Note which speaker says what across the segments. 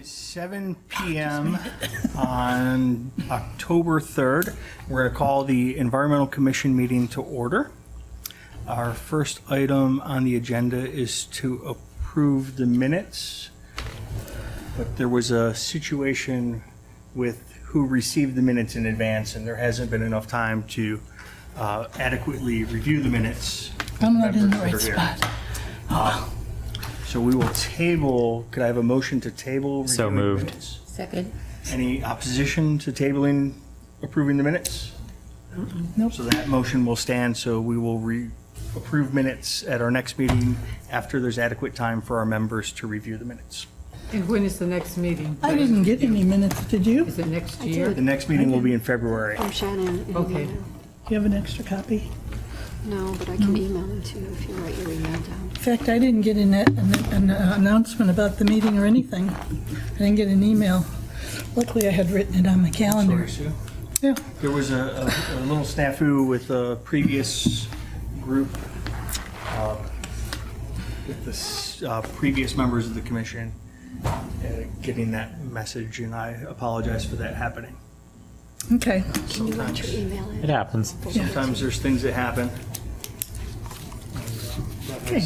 Speaker 1: is 7 p.m. on October 3rd. We're going to call the Environmental Commission meeting to order. Our first item on the agenda is to approve the minutes, but there was a situation with who received the minutes in advance, and there hasn't been enough time to adequately review the minutes.
Speaker 2: I'm not in the
Speaker 1: Members
Speaker 2: right
Speaker 1: that are here.
Speaker 2: spot.
Speaker 1: So we will table, could I have a motion to table?
Speaker 3: So
Speaker 1: reviewing the
Speaker 3: moved.
Speaker 1: minutes?
Speaker 4: Second.
Speaker 1: Any opposition to tabling, approving the minutes?
Speaker 2: Nope.
Speaker 1: So that motion will stand, so we will approve minutes at our next meeting after there's adequate time for our members to review the minutes.
Speaker 5: And when is the next meeting?
Speaker 2: I didn't get any minutes, did you?
Speaker 5: Is it next year?
Speaker 1: The next meeting will be in February.
Speaker 4: From Shannon. in
Speaker 5: Okay.
Speaker 4: email.
Speaker 2: Do you have an extra copy?
Speaker 4: No, but I can email them to you if you write your email down.
Speaker 2: In fact, I didn't get an announcement about the meeting or anything. I didn't get an email. Luckily, I had written it on my calendar.
Speaker 1: Sorry, Sue.
Speaker 2: Yeah.
Speaker 1: There was a little snafu with a previous group, with the previous members of the commission getting that message, and I apologize for that happening.
Speaker 2: Okay.
Speaker 4: Can you write your email in?
Speaker 3: It happens.
Speaker 1: Sometimes there's things that happen.
Speaker 2: Okay.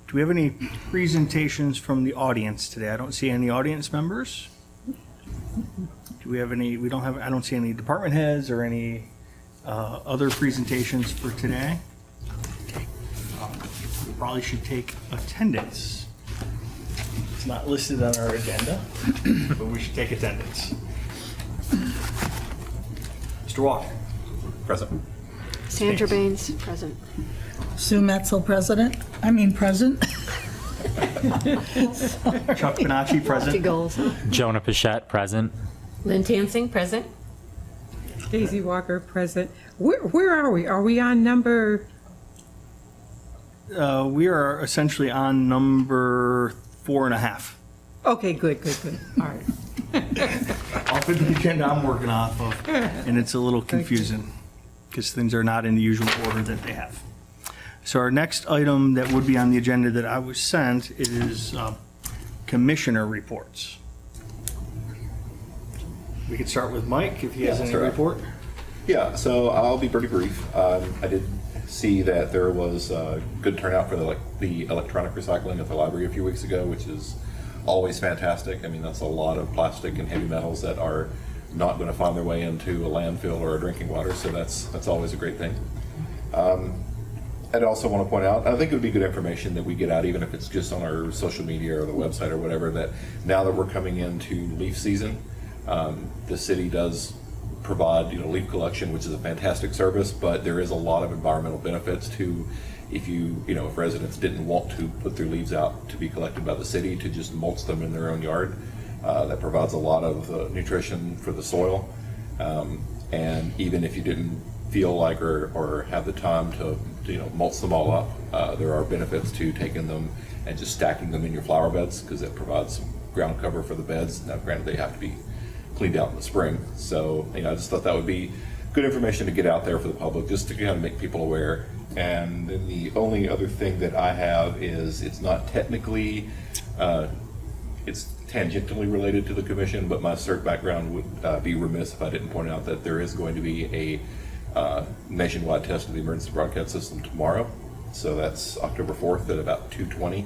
Speaker 1: Do we have any presentations from the audience today? I don't see any audience members. Do we have any, I don't see any department heads or any other presentations for today. We probably should take attendance. It's not listed on our agenda, but we should take attendance. Mr. Walker.
Speaker 6: Present.
Speaker 4: Sandra Baines, present.
Speaker 2: Sue Metzel, present.
Speaker 1: Chuck Panacci,
Speaker 4: Lofty
Speaker 1: present.
Speaker 4: goals, huh?
Speaker 3: Jonah Pichette, present.
Speaker 7: Lynn Tansing, present.
Speaker 5: Daisy Walker, present. Where are we? Are we on number?
Speaker 1: We are essentially on number 4.5.
Speaker 5: Okay, good. All right.
Speaker 1: Off of the agenda I'm working off of, and it's a little confusing because things are not in the usual order that they have. So our next item that would be on the agenda that I was sent is commissioner reports. We could start with Mike if he has any
Speaker 6: sure.
Speaker 1: report.
Speaker 6: Yeah, so I'll be pretty brief. I did see that there was a good turnout for the electronic recycling at the library a few weeks ago, which is always fantastic. I mean, that's a lot of plastic and heavy metals that are not going to find their way into a landfill or a drinking water, so that's always a great thing. I'd also want to point out, I think it would be good information that we get out, even if it's just on our social media or the website or whatever, that now that we're coming into leaf season, the city does provide leaf collection, which is a fantastic service, but there is a lot of environmental benefits to if if residents didn't want to put their leaves out to be collected by the city, to just mulch them in their own yard. That provides a lot of nutrition for the soil, and even if you didn't feel like or have the time to mulch them all up, there are benefits to taking them and just stacking them in your flower beds, because it provides some ground cover for the beds. Now granted, they have to be cleaned out in the spring, so I just thought that would be good information to get out there for the public, just to kind of make people aware. And then the only other thing that I have is, it's not technically, it's tangentially related to the commission, but my CERT background would be remiss if I didn't point out that there is going to be a nationwide test of the emergency broadcast system tomorrow. So that's October 4th at about 2:20.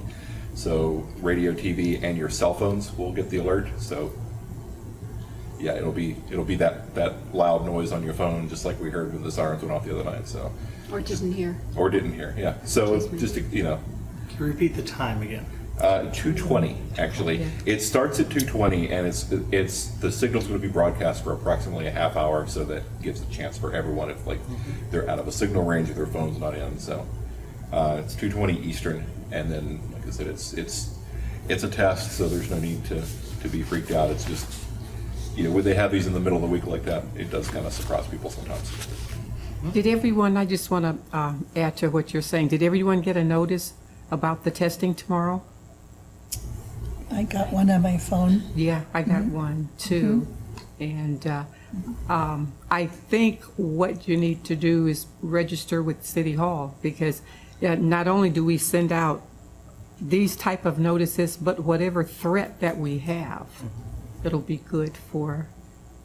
Speaker 6: So radio, TV, and your cell phones will get the alert. So yeah, it'll be that loud noise on your phone, just like we heard when the sirens went off the other night. So
Speaker 4: Or didn't hear.
Speaker 6: yeah. So it's just
Speaker 1: Can you repeat the time again?
Speaker 6: 2:20 actually.
Speaker 4: Yeah.
Speaker 6: It starts at 2:20, and it's the signal's going to be broadcast for approximately a half hour, so that gives a chance for everyone if they're out of a signal range or their phone's not in. So it's 2:20 Eastern, and then like I said, it's a test, so there's no need to be freaked out. It's just when they have these in the middle of the week like that, it does kind of surprise people sometimes.
Speaker 5: Did everyone? I just want to add to what you're saying. Did everyone get a notice about the testing tomorrow?
Speaker 2: I got one on my phone.
Speaker 5: Yeah, I got one too. And I think what you need to do is register with City Hall, because not only do we send out these type of notices, but whatever threat that we have, it'll be good for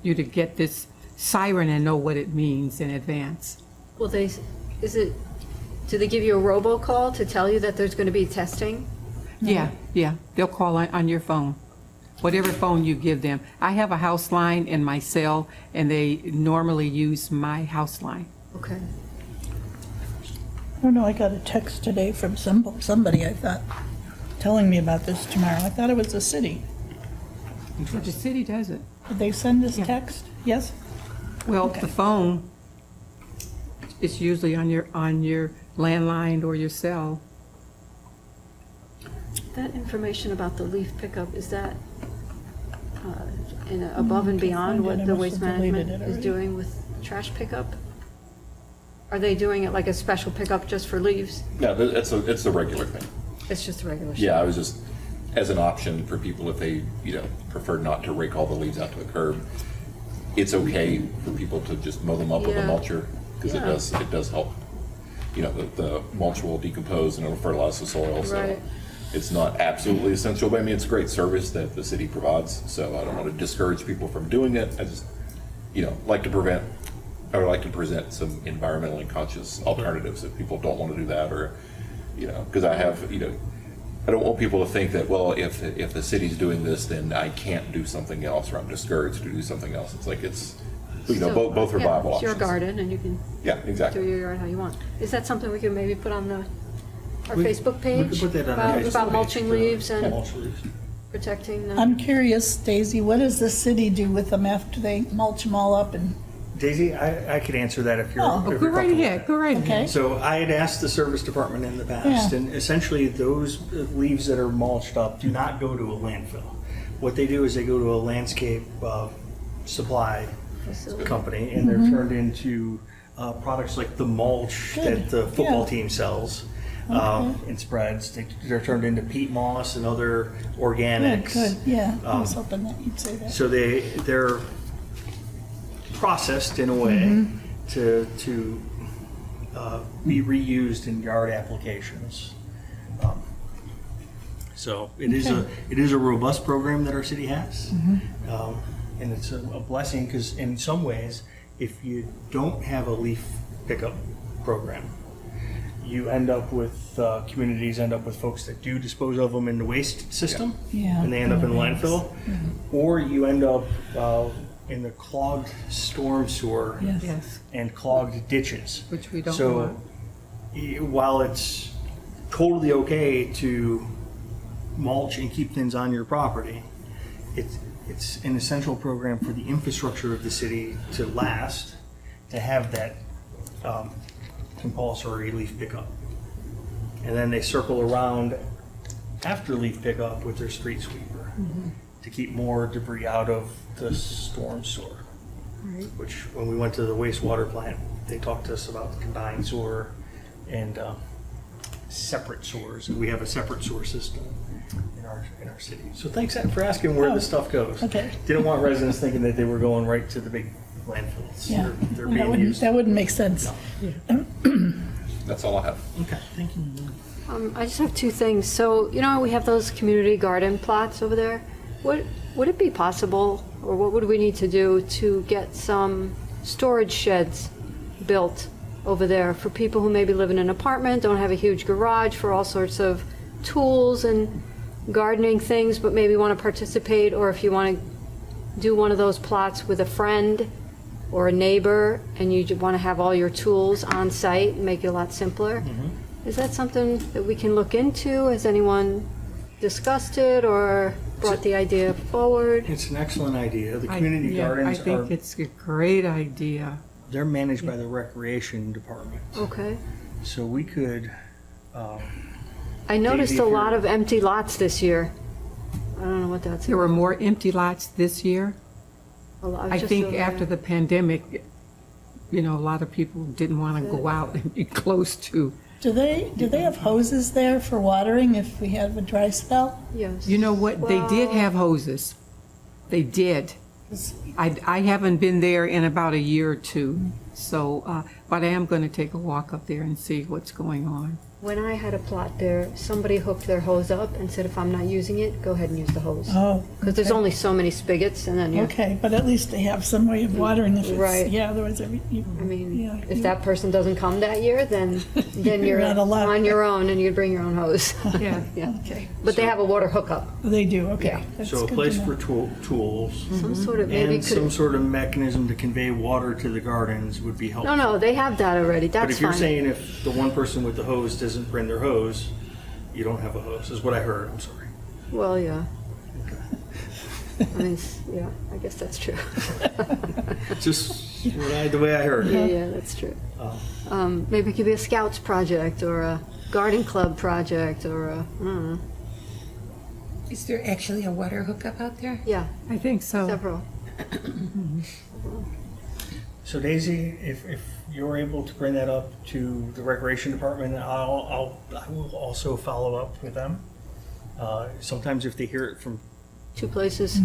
Speaker 5: you to get this siren and know what it means in advance.
Speaker 4: Will they, do they give you a robocall to tell you that there's going to be testing?
Speaker 5: Yeah, they'll call on your phone, whatever phone you give them. I have a house line in my cell, and they normally use my house line.
Speaker 4: Okay.
Speaker 2: I don't know, I got a text today from somebody, I thought, telling me about this tomorrow. I thought it was the city.
Speaker 5: But the city does it.
Speaker 2: Did they send this
Speaker 5: Yeah.
Speaker 2: text? Yes?
Speaker 5: Well,
Speaker 2: Okay.
Speaker 5: the phone, it's usually on your landline or your cell.
Speaker 4: That information about the leaf pickup, is that above and beyond
Speaker 2: find it. I
Speaker 4: what the
Speaker 2: must
Speaker 4: waste
Speaker 2: have deleted
Speaker 4: management
Speaker 2: it
Speaker 4: is
Speaker 2: already.
Speaker 4: doing with trash pickup? Are they doing it like a special pickup just for leaves?
Speaker 6: No, it's a regular thing.
Speaker 4: It's just a regular.
Speaker 6: Yeah, I was just, as an option for people if they, prefer not to rake all the leaves out to the curb, it's okay for people to just mow them up with a
Speaker 4: Yeah.
Speaker 6: mulcher, because
Speaker 4: Yeah.
Speaker 6: it does help. The mulch will decompose and it'll fertilize the soil, so
Speaker 4: Right.
Speaker 6: it's not absolutely essential, but I mean, it's a great service that the city provides, so I don't want to discourage people from doing it. I just, like to present some environmentally conscious alternatives if people don't want to do that, or, because I have, I don't want people to think that, well, if the city's doing this, then I can't do something else, or I'm discouraged to do something else. It's like
Speaker 4: So,
Speaker 6: both are
Speaker 4: yeah,
Speaker 6: viable
Speaker 4: it's your
Speaker 6: options.
Speaker 4: garden, and you can
Speaker 6: Yeah,
Speaker 4: do
Speaker 6: exactly.
Speaker 4: your yard how you want. Is that something we can maybe put on our
Speaker 1: We-
Speaker 4: Facebook
Speaker 1: we
Speaker 4: page?
Speaker 1: could put that on our Facebook
Speaker 4: About
Speaker 1: page
Speaker 4: mulching
Speaker 1: for
Speaker 4: leaves and
Speaker 1: mulch leaves.
Speaker 4: protecting them?
Speaker 2: I'm curious, Daisy, what does the city do with them after they mulch them all up and,
Speaker 1: Daisy, I could answer that if you're.
Speaker 2: Oh,
Speaker 1: if
Speaker 5: Go
Speaker 1: you're
Speaker 5: right
Speaker 1: comfortable
Speaker 5: ahead,
Speaker 1: with
Speaker 5: go right
Speaker 2: okay?
Speaker 5: ahead.
Speaker 1: So I had asked the service department in the past,
Speaker 2: Yeah.
Speaker 1: and essentially those leaves that are mulched up do not go to a landfill. What they do is they go to a landscape supply company, and they're turned into products like the mulch
Speaker 2: Good.
Speaker 1: that the football
Speaker 2: Yeah.
Speaker 1: team sells in spreads. They're turned into peat moss and other
Speaker 2: Good,
Speaker 1: organics.
Speaker 2: good, yeah, I was hoping that you'd say that.
Speaker 1: So they're processed in a way to be reused in yard applications. So it is a robust program that our city has, and it's a blessing because in some ways, if you don't have a leaf pickup program, you end up with communities end up with folks that do dispose of them in the waste system,
Speaker 2: Yeah.
Speaker 1: and they end up in
Speaker 2: Yeah.
Speaker 1: landfill, or you end up in the clogged storm sewer
Speaker 2: Yes.
Speaker 5: Yes,
Speaker 1: and clogged ditches.
Speaker 5: which we don't
Speaker 1: So
Speaker 5: want.
Speaker 1: while it's totally okay to mulch and keep things on your property, it's an essential program for the infrastructure of the city to last, to have that compulsory leaf pickup. And then they circle around after leaf pickup with their street sweeper to keep more debris out of the storm sewer. Which, when we went to the wastewater plant, they talked to us about the combined sewer and separate sewers. We have a separate sewer system in our city. So thanks for asking where this stuff goes.
Speaker 2: Okay.
Speaker 1: Didn't want residents thinking that they were going right to the big landfills.
Speaker 2: Yeah,
Speaker 1: They're
Speaker 2: that
Speaker 1: being
Speaker 2: wouldn't,
Speaker 1: used.
Speaker 2: that wouldn't make sense.
Speaker 6: That's all I have.
Speaker 1: Okay, thank you.
Speaker 4: I just have two things. So, we have those community garden plots over there. Would it be possible, or what would we need to do to get some storage sheds built over there for people who maybe live in an apartment, don't have a huge garage for all sorts of tools and gardening things, but maybe want to participate, or if you want to do one of those plots with a friend or a neighbor, and you want to have all your tools on site and make it a lot simpler. Is that something that we can look into? Has anyone discussed it or brought the idea forward?
Speaker 1: It's an excellent idea. The community
Speaker 5: I
Speaker 1: gardens
Speaker 5: think
Speaker 1: are,
Speaker 5: it's a great idea.
Speaker 1: they're managed by the recreation department.
Speaker 4: Okay.
Speaker 1: So we could,
Speaker 4: I noticed
Speaker 1: Daisy,
Speaker 4: a
Speaker 1: if
Speaker 4: lot
Speaker 1: you're-
Speaker 4: of empty lots this year. I don't know what that's
Speaker 5: There were
Speaker 4: about.
Speaker 5: more empty lots this year. I
Speaker 4: just
Speaker 5: think
Speaker 4: over
Speaker 5: after
Speaker 4: there.
Speaker 5: the pandemic, a lot of people didn't want to go out and be close to.
Speaker 2: Do they have hoses there for watering if we have a dry spell?
Speaker 4: Yes.
Speaker 5: You know what? They did
Speaker 4: Well-
Speaker 5: have hoses. They did. I haven't been there in about a year or two, so, but I am going to take a walk up there and see what's going on.
Speaker 4: When I had a plot there, somebody hooked their hose up and said, if I'm not using it, go ahead and use the hose.
Speaker 2: Oh,
Speaker 4: Because there's
Speaker 2: okay.
Speaker 4: only so many spigots, and then
Speaker 2: Okay, but at least they have some way of watering if it's,
Speaker 4: Right.
Speaker 2: yeah, otherwise
Speaker 4: I mean,
Speaker 2: yeah,
Speaker 4: if that person doesn't come that year, then you're
Speaker 2: not allowed.
Speaker 4: on your own, and you bring your own hose.
Speaker 5: Yeah.
Speaker 4: Yeah.
Speaker 2: Okay,
Speaker 4: But they have a water hookup.
Speaker 2: they do, okay.
Speaker 4: Yeah.
Speaker 2: That's
Speaker 1: So a
Speaker 2: good
Speaker 1: place
Speaker 2: to know.
Speaker 1: for tools
Speaker 4: Some sort of, maybe
Speaker 1: and some
Speaker 4: could,
Speaker 1: sort of mechanism to convey water to the gardens would be helpful.
Speaker 4: no, they have that already,
Speaker 1: But
Speaker 4: that's
Speaker 1: if you're
Speaker 4: fine.
Speaker 1: saying if the one person with the hose doesn't bring their hose, you don't have a hose, is what I heard, I'm sorry.
Speaker 4: Well, yeah. I mean, yeah, I guess that's true.
Speaker 1: Just the way I heard
Speaker 4: Yeah,
Speaker 1: it.
Speaker 4: yeah, that's true.
Speaker 1: Oh.
Speaker 4: Maybe it could be a scouts project, or a garden club project, or a, I don't know.
Speaker 7: Is there actually a water hookup out there?
Speaker 4: Yeah,
Speaker 5: I think so.
Speaker 4: several.
Speaker 1: So Daisy, if you're able to bring that up to the recreation department, I will also follow up with them. Sometimes if they hear it from,
Speaker 4: 2 places.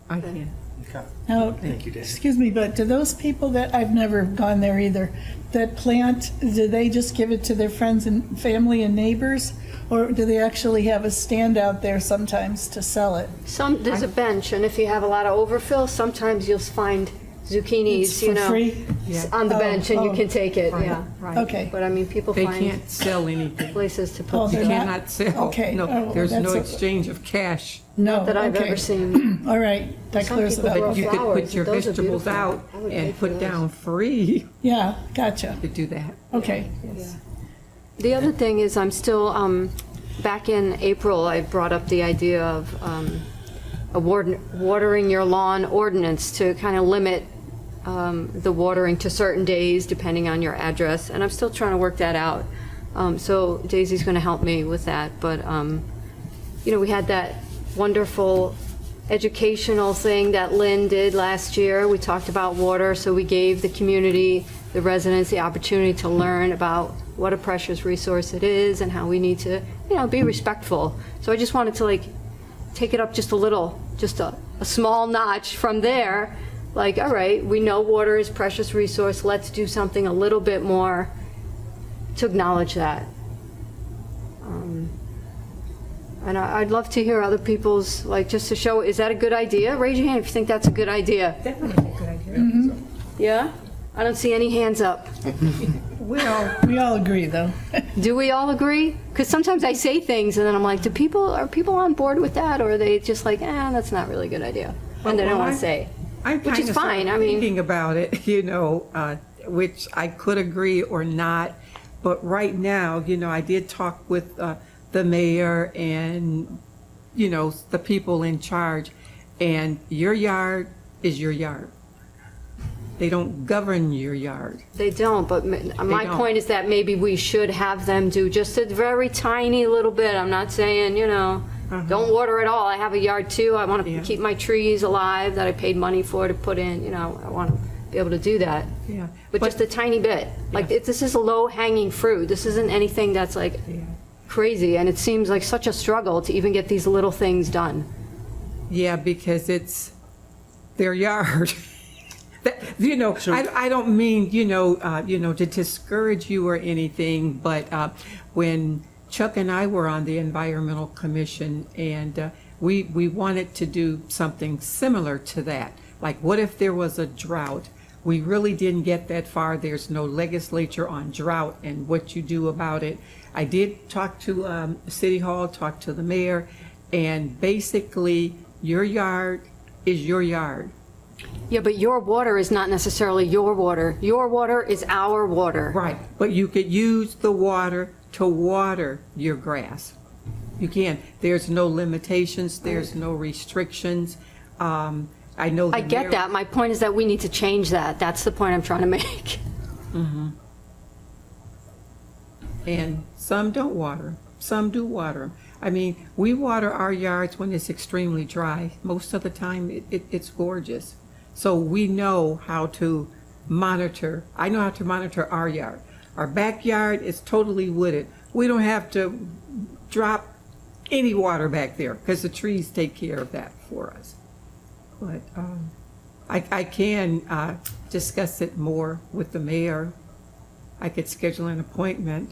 Speaker 5: I can.
Speaker 1: okay,
Speaker 2: Now,
Speaker 1: thank you, Daisy.
Speaker 2: excuse me, but do those people that, I've never gone there either, that plant, do they just give it to their friends and family and neighbors? Or do they actually have a stand out there sometimes to sell it?
Speaker 4: There's a bench, and if you have a lot of overfill, sometimes you'll find zucchinis,
Speaker 2: It's
Speaker 4: you
Speaker 2: for
Speaker 4: know,
Speaker 2: free?
Speaker 5: Yeah.
Speaker 4: on the
Speaker 2: Oh,
Speaker 4: bench, and you
Speaker 2: oh.
Speaker 4: can take it,
Speaker 5: Right,
Speaker 4: yeah.
Speaker 5: right.
Speaker 2: Okay.
Speaker 4: But I mean, people
Speaker 5: They
Speaker 4: find
Speaker 5: can't sell anything.
Speaker 4: places to
Speaker 2: Oh,
Speaker 4: put
Speaker 2: they're
Speaker 4: stuff.
Speaker 2: not?
Speaker 5: Cannot sell.
Speaker 2: Okay.
Speaker 5: No,
Speaker 2: Oh,
Speaker 5: there's no
Speaker 2: that's a-
Speaker 5: exchange of cash.
Speaker 2: No,
Speaker 4: that I've
Speaker 2: okay.
Speaker 4: ever seen.
Speaker 2: All right, that
Speaker 4: Some
Speaker 2: clears it
Speaker 4: people
Speaker 2: up.
Speaker 4: grow
Speaker 5: But you could
Speaker 4: flowers,
Speaker 5: put your
Speaker 4: those are
Speaker 5: vegetables
Speaker 4: beautiful.
Speaker 5: out
Speaker 4: I would pay
Speaker 5: and
Speaker 4: for
Speaker 5: put
Speaker 4: those.
Speaker 5: down free
Speaker 2: Yeah, gotcha.
Speaker 5: to do that.
Speaker 2: Okay.
Speaker 5: Yes.
Speaker 4: The other thing is, I'm still, back in April, I brought up the idea of a watering your lawn ordinance to kind of limit the watering to certain days, depending on your address, and I'm still trying to work that out. So Daisy's going to help me with that, but, we had that wonderful educational thing that Lynn did last year. We talked about water, so we gave the community, the residents, the opportunity to learn about what a precious resource it is and how we need to, be respectful. So I just wanted to take it up just a little, just a small notch from there. Like, all right, we know water is a precious resource. Let's do something a little bit more to acknowledge that. And I'd love to hear other people's, just to show, is that a good idea? Raise your hand if you think that's a good idea.
Speaker 7: Definitely a good idea.
Speaker 4: Yeah? I don't see any hands up.
Speaker 5: Well,
Speaker 2: We all agree, though.
Speaker 4: Do we all agree? Because sometimes I say things and then I'm like, are people on board with that? Or are they just like, that's not really a good idea? And they don't want to say.
Speaker 5: I'm
Speaker 4: Which is
Speaker 5: kind of
Speaker 4: fine, I mean-
Speaker 5: thinking about it, which I could agree or not. But right now, I did talk with the mayor and, the people in charge. And your yard is your yard. They don't govern your yard.
Speaker 4: They don't, but my
Speaker 5: don't.
Speaker 4: point is that maybe we should have them do just a very tiny little bit. I'm not saying, don't water at all. I have a yard too. I want to
Speaker 5: Yeah.
Speaker 4: keep my trees alive that I paid money for to put in, I want to be able to do that.
Speaker 5: Yeah.
Speaker 4: But just a tiny bit. This is a low-hanging fruit. This isn't anything that's crazy, and it seems like such a struggle to even get these little things done.
Speaker 5: Yeah, because it's their yard. I don't mean, to discourage you or anything, but when Chuck and I were on the Environmental Commission, and we wanted to do something similar to that. Like, what if there was a drought? We really didn't get that far. There's no legislature on drought and what you do about it. I did talk to City Hall, talk to the mayor, and basically, your yard is your yard.
Speaker 4: Yeah, but your water is not necessarily your water. Your water is our water.
Speaker 5: Right, but you could use the water to water your grass. You can. There's no limitations, there's no restrictions. I know.
Speaker 4: I get that. My point is that we need to change that. That's the point I'm trying to make.
Speaker 5: And some don't water, some do water. I mean, we water our yards when it's extremely dry. Most of the time, it's gorgeous. So we know how to monitor. I know how to monitor our yard. Our backyard is totally wooded. We don't have to drop any water back there because the trees take care of that for us. But I can discuss it more with the mayor. I could schedule an appointment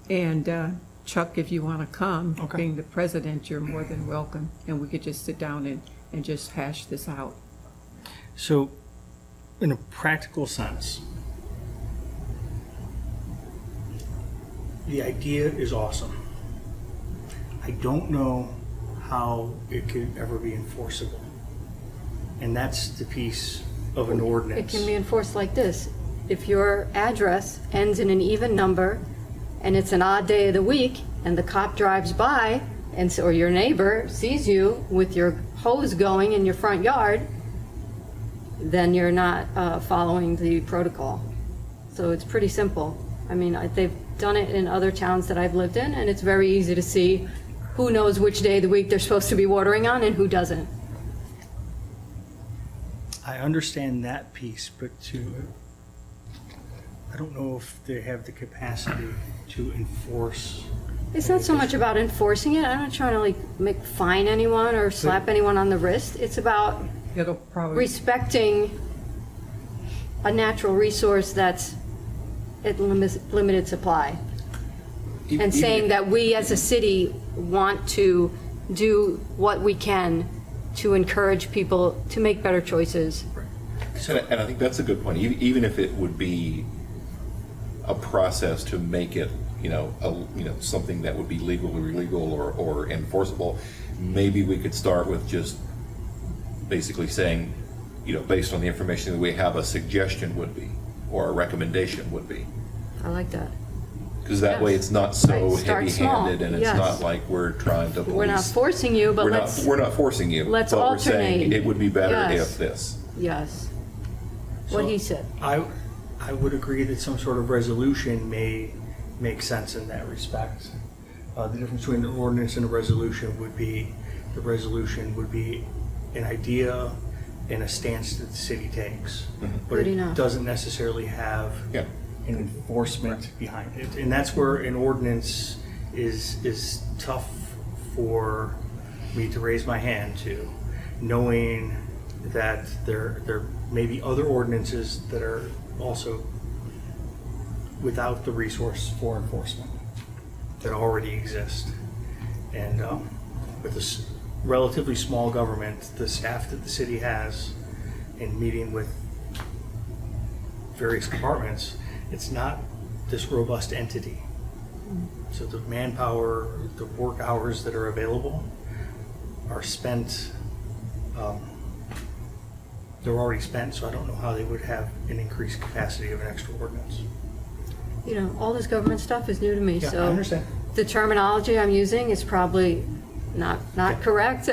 Speaker 5: And Chuck, if you want to come,
Speaker 1: Okay.
Speaker 5: being the president, you're more than welcome. And we could just sit down and just hash this out.
Speaker 1: So, in a practical sense, the idea is awesome. I don't know how it could ever be enforceable. And that's the piece of an
Speaker 4: It
Speaker 1: ordinance.
Speaker 4: can be enforced like this. If your address ends in an even number and it's an odd day of the week and the cop drives by and or your neighbor sees you with your hose going in your front yard, then you're not following the protocol. So it's pretty simple. I mean, they've done it in other towns that I've lived in, and it's very easy to see who knows which day of the week they're supposed to be watering on and who doesn't.
Speaker 1: I understand that piece, but I don't know if they have the capacity to enforce.
Speaker 4: It's not so much about enforcing it. I'm not trying to like fine anyone or slap anyone on the wrist. It's about
Speaker 5: It'll probably,
Speaker 4: respecting a natural resource that's at limited supply. And saying that we as a city want to do what we can to encourage people to make better choices.
Speaker 6: And I think that's a good point. Even if it would be a process to make it, something that would be legally illegal or enforceable, maybe we could start with just basically saying, based on the information that we have, a suggestion would be, or a recommendation would be.
Speaker 4: I like that.
Speaker 6: Because that way it's not so
Speaker 4: Right, start small.
Speaker 6: heavy-handed, and it's
Speaker 4: Yes.
Speaker 6: not like we're trying to police.
Speaker 4: We're not forcing you, but let's,
Speaker 6: We're not forcing you.
Speaker 4: let's
Speaker 6: but we're saying
Speaker 4: alternate.
Speaker 6: it would be better
Speaker 4: Yes.
Speaker 6: if this.
Speaker 4: yes. What
Speaker 1: So
Speaker 4: he said.
Speaker 1: I would agree that some sort of resolution may make sense in that respect. The difference between an ordinance and a resolution would be, the resolution would be an idea and a stance that the city takes. But
Speaker 4: Good
Speaker 1: it
Speaker 4: enough.
Speaker 1: doesn't necessarily have
Speaker 6: Yeah.
Speaker 1: an enforcement behind it. And that's where an ordinance is tough for me to raise my hand to, knowing that there may be other ordinances that are also without the resource for enforcement that already exist. And with this relatively small government, the staff that the city has, in meeting with various departments, it's not this robust entity. So the manpower, the work hours that are available are spent, they're already spent, so I don't know how they would have an increased capacity of an extra ordinance.
Speaker 4: All this government stuff is new to me,
Speaker 1: Yeah,
Speaker 4: so
Speaker 1: I understand.
Speaker 4: the terminology I'm using is probably not correct.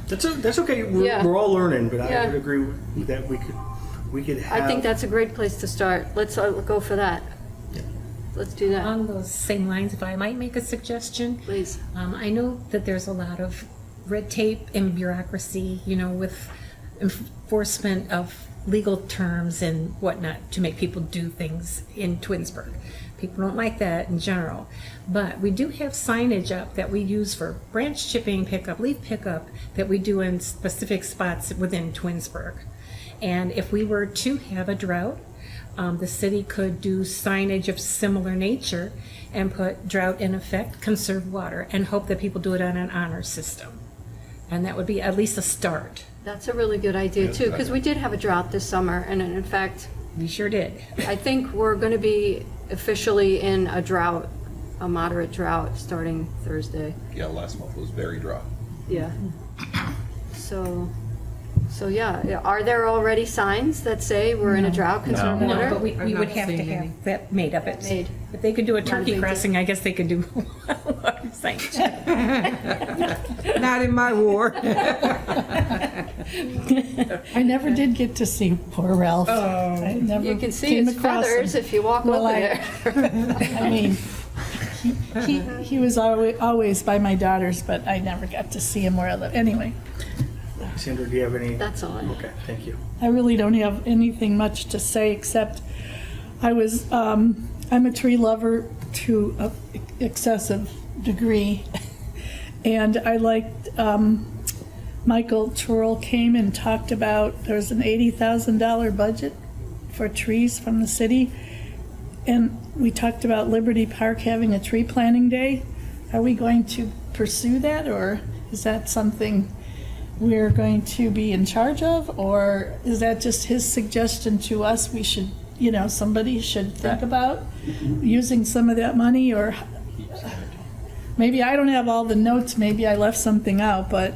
Speaker 1: That's okay,
Speaker 4: Yeah.
Speaker 1: we're all learning, but I
Speaker 4: Yeah.
Speaker 1: would agree that we could have.
Speaker 4: I think that's a great place to start. Let's go for that. Let's do that,
Speaker 7: Along those same lines, if I might make a suggestion,
Speaker 4: please.
Speaker 7: I know that there's a lot of red tape and bureaucracy, with enforcement of legal terms and whatnot to make people do things in Twinsburg. People don't like that in general. But we do have signage up that we use for branch chipping pickup, leaf pickup, that we do in specific spots within Twinsburg. And if we were to have a drought, the city could do signage of similar nature and put drought in effect, conserve water, and hope that people do it on an honor system. And that would be at least a start.
Speaker 4: That's a really good idea too, because we did have a drought this summer, and in fact,
Speaker 7: We sure did.
Speaker 4: I think we're going to be officially in a drought, a moderate drought, starting Thursday.
Speaker 6: Yeah, last month was very dry.
Speaker 4: Yeah. So yeah, are there already signs that say we're in a drought, conserve
Speaker 5: No.
Speaker 7: No,
Speaker 4: water?
Speaker 7: but we
Speaker 5: I'm
Speaker 7: would
Speaker 5: not
Speaker 7: have to
Speaker 5: seeing any.
Speaker 7: have that made up.
Speaker 4: Made.
Speaker 7: If they could do a
Speaker 4: Not a
Speaker 7: turkey
Speaker 4: big
Speaker 7: crossing, I guess they could do signage.
Speaker 5: not in my ward.
Speaker 2: I never did get to see poor Ralph. I never
Speaker 4: You can see
Speaker 2: came
Speaker 4: his
Speaker 2: across
Speaker 4: feathers
Speaker 2: him.
Speaker 4: if you walk
Speaker 2: Well,
Speaker 4: over
Speaker 2: I-
Speaker 4: there.
Speaker 2: I mean, he was always by my daughters, but I never got to see him where I live. Anyway,
Speaker 1: Sandra, do you have any?
Speaker 4: That's all.
Speaker 1: Okay, thank you.
Speaker 2: I really don't have anything much to say except I'm a tree lover to an excessive degree. And I liked, Michael Churl came and talked about, there's an $80,000 budget for trees from the city. And we talked about Liberty Park having a tree planting day. Are we going to pursue that, or is that something we're going to be in charge of? Or is that just his suggestion to us? We should, somebody should think about using some of that money, or maybe I don't have all the notes, maybe I left something out, but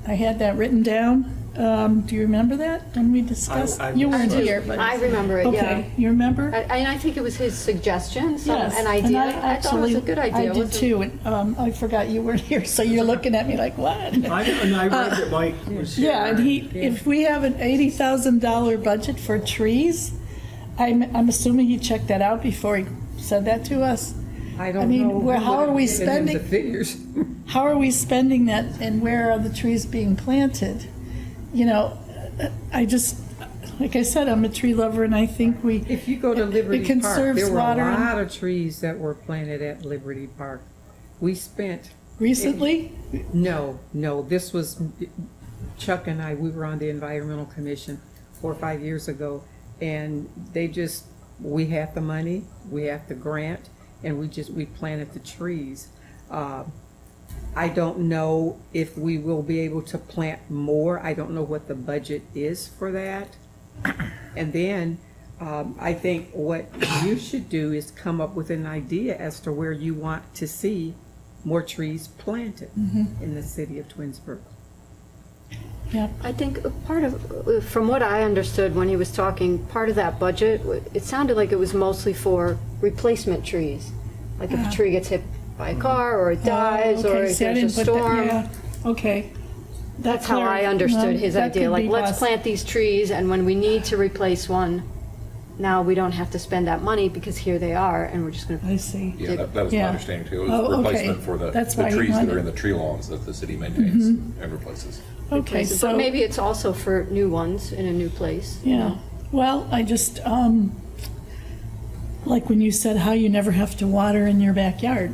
Speaker 2: I had that written down. Do you remember that when we discussed? You weren't here, but.
Speaker 4: I remember it, yeah.
Speaker 2: Okay, you remember?
Speaker 4: And I think it was his suggestion,
Speaker 2: Yes,
Speaker 4: an
Speaker 2: and
Speaker 4: idea. I thought it was a good idea.
Speaker 2: I did too, and I forgot you weren't here, so you're looking at me like, what?
Speaker 1: I read that Mike was here.
Speaker 2: Yeah, and if we have an $80,000 budget for trees, I'm assuming he checked that out before he said that to us.
Speaker 5: I don't
Speaker 2: mean,
Speaker 5: know.
Speaker 2: how are we
Speaker 5: Given him
Speaker 2: spending-
Speaker 5: the figures?
Speaker 2: How are we spending that, and where are the trees being planted? Like I said, I'm a tree lover, and I think
Speaker 5: If you go to Liberty Park,
Speaker 2: conserves
Speaker 5: there were
Speaker 2: water
Speaker 5: a
Speaker 2: and-
Speaker 5: lot of trees that were planted at Liberty Park. We spent,
Speaker 2: recently,
Speaker 5: no, this was, Chuck and I, we were on the Environmental Commission 4 or 5 years ago, and we had the money, we had the grant, and we planted the trees. I don't know if we will be able to plant more. I don't know what the budget is for that. And then I think what you should do is come up with an idea as to where you want to see more trees planted in the city of Twinsburg.
Speaker 2: yeah,
Speaker 4: I think from what I understood when he was talking, part of that budget, it sounded like it was mostly for replacement trees. Like if a tree gets hit by a car, or it dies, or
Speaker 2: okay,
Speaker 4: if
Speaker 2: see, I
Speaker 4: there's a
Speaker 2: didn't put that-
Speaker 4: storm.
Speaker 2: yeah, okay.
Speaker 4: That's how I understood his
Speaker 2: That
Speaker 4: idea,
Speaker 2: could
Speaker 4: like,
Speaker 2: be
Speaker 4: let's
Speaker 2: us.
Speaker 4: plant these trees, and when we need to replace one, now we don't have to spend that money, because here they are, and we're just gonna,
Speaker 2: I see.
Speaker 6: Yeah, that was my
Speaker 2: Yeah.
Speaker 6: understanding too. It
Speaker 2: Oh,
Speaker 6: was
Speaker 2: okay.
Speaker 6: replacement for the
Speaker 2: That's why he
Speaker 6: trees that
Speaker 2: wanted-
Speaker 6: are in the tree lawns that the city maintains and replaces.
Speaker 2: Okay,
Speaker 4: but
Speaker 2: so,
Speaker 4: maybe it's also for new ones in a new place.
Speaker 2: yeah, well, I just, like when you said how you never have to water in your backyard,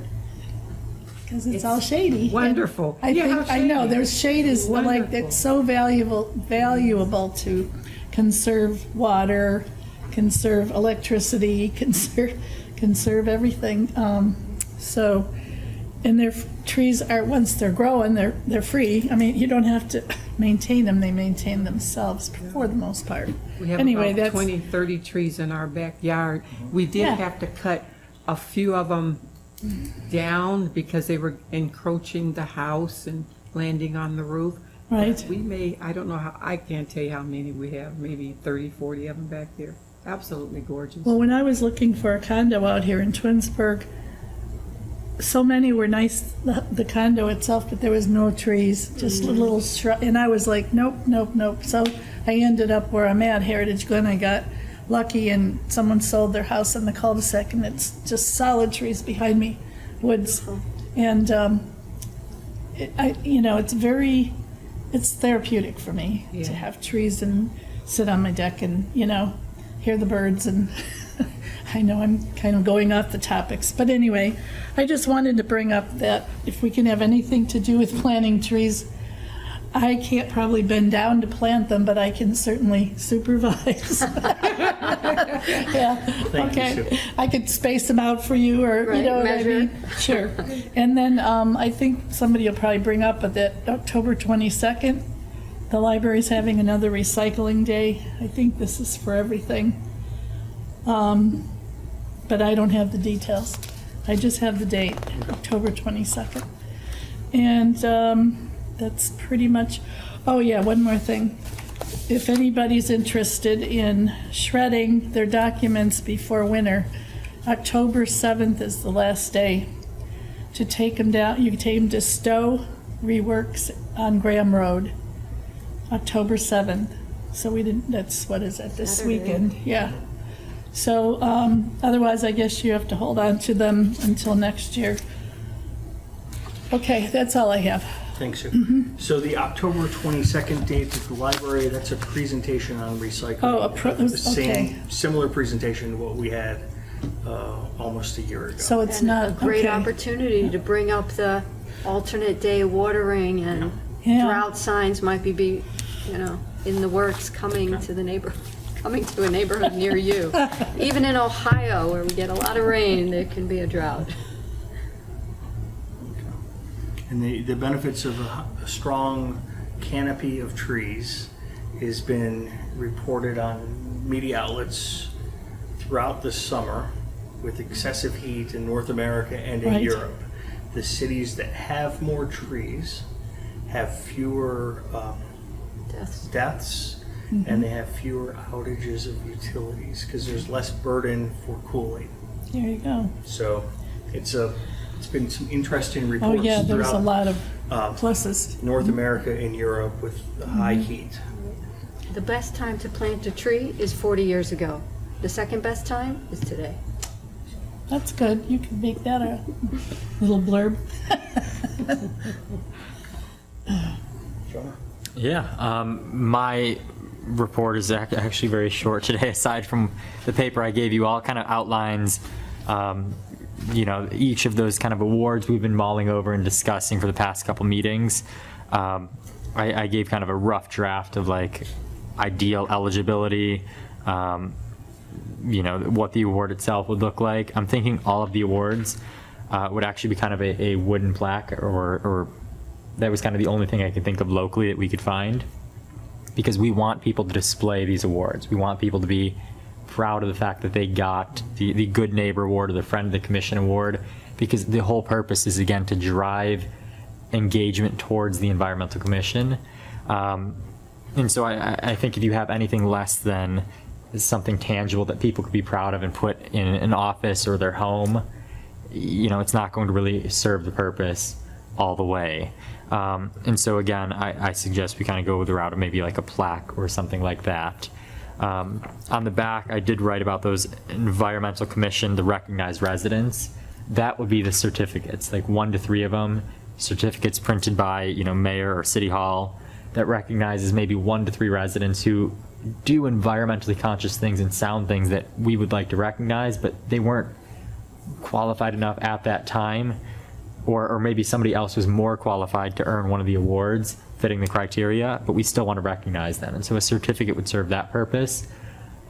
Speaker 2: because it's all shady. And
Speaker 5: Wonderful.
Speaker 2: I
Speaker 5: Yeah,
Speaker 2: think,
Speaker 5: how
Speaker 2: I know,
Speaker 5: shady.
Speaker 2: there's shade is like,
Speaker 5: Wonderful.
Speaker 2: it's so valuable to conserve water, conserve electricity, conserve everything. So, and their trees are, once they're growing, they're free. I mean, you don't have to maintain them, they maintain themselves for the most part.
Speaker 5: We have
Speaker 2: Anyway,
Speaker 5: about
Speaker 2: that's,
Speaker 5: 20, 30 trees in our backyard. We did
Speaker 2: Yeah.
Speaker 5: have to cut a few of them down because they were encroaching the house and landing on the roof.
Speaker 2: right.
Speaker 5: I don't know how, I can't tell you how many we have, maybe 30, 40 of them back there. Absolutely gorgeous.
Speaker 2: Well, when I was looking for a condo out here in Twinsburg, so many were nice, the condo itself, but there was no trees, just a little shrub, and I was like, nope, nope, nope. So I ended up where I'm at, Heritage Glen. I got lucky, and someone sold their house in the cul-de-sac, and it's just solid trees behind me, woods. And, it's therapeutic for me to
Speaker 5: Yeah.
Speaker 2: have trees and sit on my deck and, hear the birds. And I know I'm kind of going off the topics, but anyway, I just wanted to bring up that if we can have anything to do with planting trees, I can't probably bend down to plant them, but I can certainly supervise. Yeah,
Speaker 1: Thank you,
Speaker 2: okay.
Speaker 1: Sue.
Speaker 2: I could space them out for you, or, you
Speaker 4: Right,
Speaker 2: know what I
Speaker 4: measure.
Speaker 2: mean? Sure. And then I think somebody will probably bring up that October 22nd, the library's having another recycling day. I think this is for everything. But I don't have the details. I just have the date, October 22nd. And that's pretty much, oh yeah, one more thing. If anybody's interested in shredding their documents before winter, October 7th is the last day to take them down. You can take them to Stowe Reworks on Graham Road, October 7th. So that's, what is that, this
Speaker 4: Saturday.
Speaker 2: weekend? Yeah. So otherwise, I guess you have to hold on to them until next year. Okay, that's all I have.
Speaker 1: Thanks, Sue. So the October 22nd date at the library, that's a presentation on recycling.
Speaker 2: Oh,
Speaker 1: The same,
Speaker 2: okay.
Speaker 1: similar presentation to what we had almost a year ago.
Speaker 2: So it's
Speaker 4: And
Speaker 2: not,
Speaker 4: a great
Speaker 2: okay.
Speaker 4: opportunity to bring up the alternate day of watering, and
Speaker 2: Yeah.
Speaker 4: drought signs might be, in the works coming to the neighborhood. coming to a neighborhood near you. Even in Ohio, where we get a lot of rain, there can be a drought.
Speaker 1: And the benefits of a strong canopy of trees has been reported on media outlets throughout the summer with excessive heat in North America and in
Speaker 2: Right.
Speaker 1: Europe. The cities that have more trees have fewer deaths and they have fewer outages of utilities because there's less burden for cooling.
Speaker 2: There you go.
Speaker 1: So it's been some interesting
Speaker 2: Oh,
Speaker 1: reports
Speaker 2: yeah, there's a
Speaker 1: throughout
Speaker 2: lot of
Speaker 1: uh,
Speaker 2: pluses.
Speaker 1: North America and Europe with the high heat.
Speaker 4: The best time to plant a tree is 40 years ago. The second best time is today.
Speaker 2: That's good. You can make that a little blurb.
Speaker 1: Jonah?
Speaker 3: Yeah, my report is actually very short today. Aside from the paper I gave you, all kind of outlines, each of those kind of awards we've been mulling over and discussing for the past couple meetings. I gave kind of a rough draft of like ideal eligibility, what the award itself would look like. I'm thinking all of the awards would actually be kind of a wooden plaque, or that was kind of the only thing I could think of locally that we could find, because we want people to display these awards. We want people to be proud of the fact that they got the Good Neighbor Award or the Friend of the Commission Award, because the whole purpose is, again, to drive engagement towards the Environmental Commission. And so I think if you have anything less than something tangible that people could be proud of and put in an office or their home, it's not going to really serve the purpose all the way. And so again, I suggest we kind of go with the route of maybe like a plaque or something like that. On the back, I did write about those Environmental Commission, the recognized residents. That would be the certificates, like 1 to 3 of them, certificates printed by, mayor or city hall, that recognizes maybe 1 to 3 residents who do environmentally conscious things and sound things that we would like to recognize, but they weren't qualified enough at that time, or maybe somebody else was more qualified to earn one of the awards fitting the criteria, but we still want to recognize them. And so a certificate would serve that purpose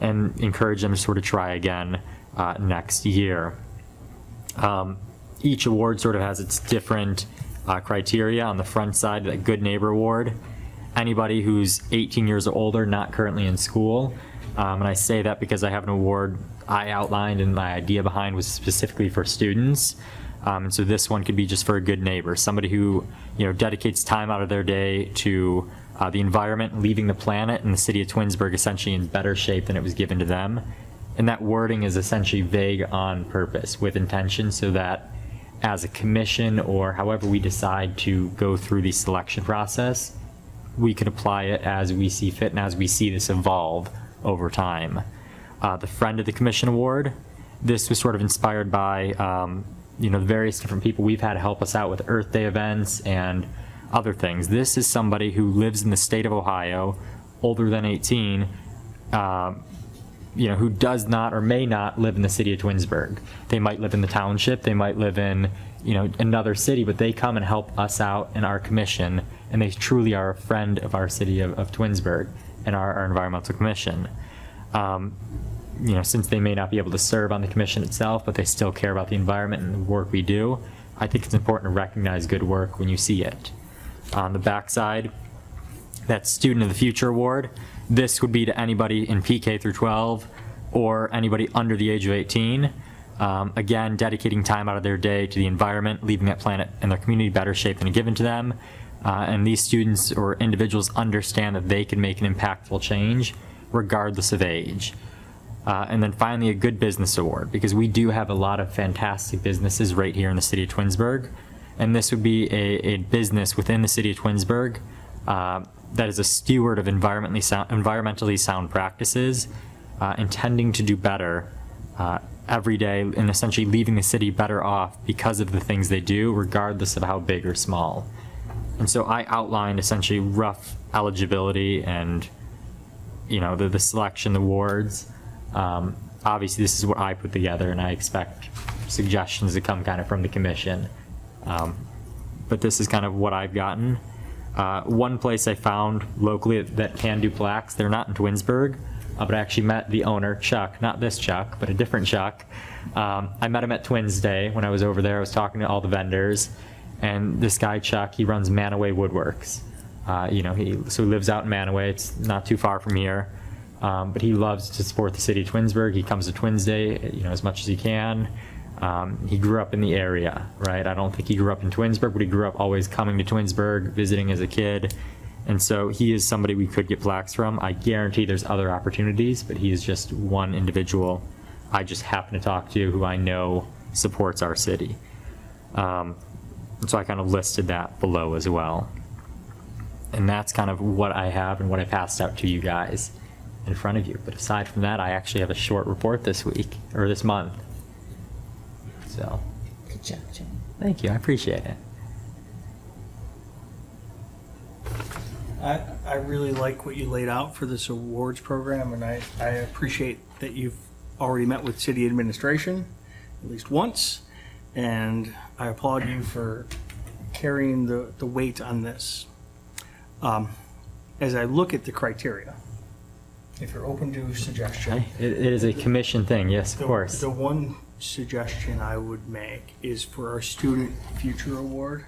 Speaker 3: and encourage them to sort of try again next year. Each award sort of has its different criteria. On the front side, that Good Neighbor Award, anybody who's 18 years or older, not currently in school. And I say that because I have an award I outlined and my idea behind was specifically for students. And so this one could be just for a good neighbor, somebody who, dedicates time out of their day to the environment, leaving the planet and the city of Twinsburg essentially in better shape than it was given to them. And that wording is essentially vague on purpose with intention, so that as a commission or however we decide to go through the selection process, we can apply it as we see fit and as we see this evolve over time. The Friend of the Commission Award, this was sort of inspired by the various different people we've had help us out with Earth Day events and other things. This is somebody who lives in the state of Ohio, older than 18, who does not or may not live in the city of Twinsburg. They might live in the township, they might live in another city, but they come and help us out in our commission, and they truly are a friend of our city of Twinsburg and our environmental commission. Since they may not be able to serve on the commission itself, but they still care about the environment and the work we do, I think it's important to recognize good work when you see it. On the backside, that Student of the Future Award, this would be to anybody in PK through 12 or anybody under the age of 18. Again, dedicating time out of their day to the environment, leaving that planet and their community better shape than given to them. And these students or individuals understand that they can make an impactful change regardless of age. And then finally, a Good Business Award, because we do have a lot of fantastic businesses right here in the city of Twinsburg. And this would be a business within the city of Twinsburg that is a steward of environmentally sound practices, intending to do better every day and essentially leaving the city better off because of the things they do, regardless of how big or small. And so I outlined essentially rough eligibility and, the selection awards. Obviously, this is what I put together, and I expect suggestions to come kind of from the commission. But this is kind of what I've gotten. One place I found locally that can do plaques, they're not in Twinsburg, but I actually met the owner, Chuck, not this Chuck, but a different Chuck. I met him at Twins Day when I was over there. I was talking to all the vendors, and this guy, Chuck, he runs Manaway Woodworks. So he lives out in Manaway. It's not too far from here. But he loves to support the city of Twinsburg. He comes to Twins Day, as much as he can. He grew up in the area, right? I don't think he grew up in Twinsburg, but he grew up always coming to Twinsburg, visiting as a kid. And so he is somebody we could get plaques from. I guarantee there's other opportunities, but he is just one individual I just happen to talk to who I know supports our city. So I kind of listed that below as well. And that's kind of what I have and what I passed out to you guys in front of you. But aside from that, I actually have a short report this week, or this month. So,
Speaker 7: Good job, Jim.
Speaker 3: thank you, I appreciate it.
Speaker 1: I really like what you laid out for this awards program, and I appreciate that you've already met with city administration at least once, and I applaud you for carrying the weight on this. As I look at the criteria, if you're open to suggestion,
Speaker 3: It is a commission thing, yes, of course.
Speaker 1: the one suggestion I would make is for our Student Future Award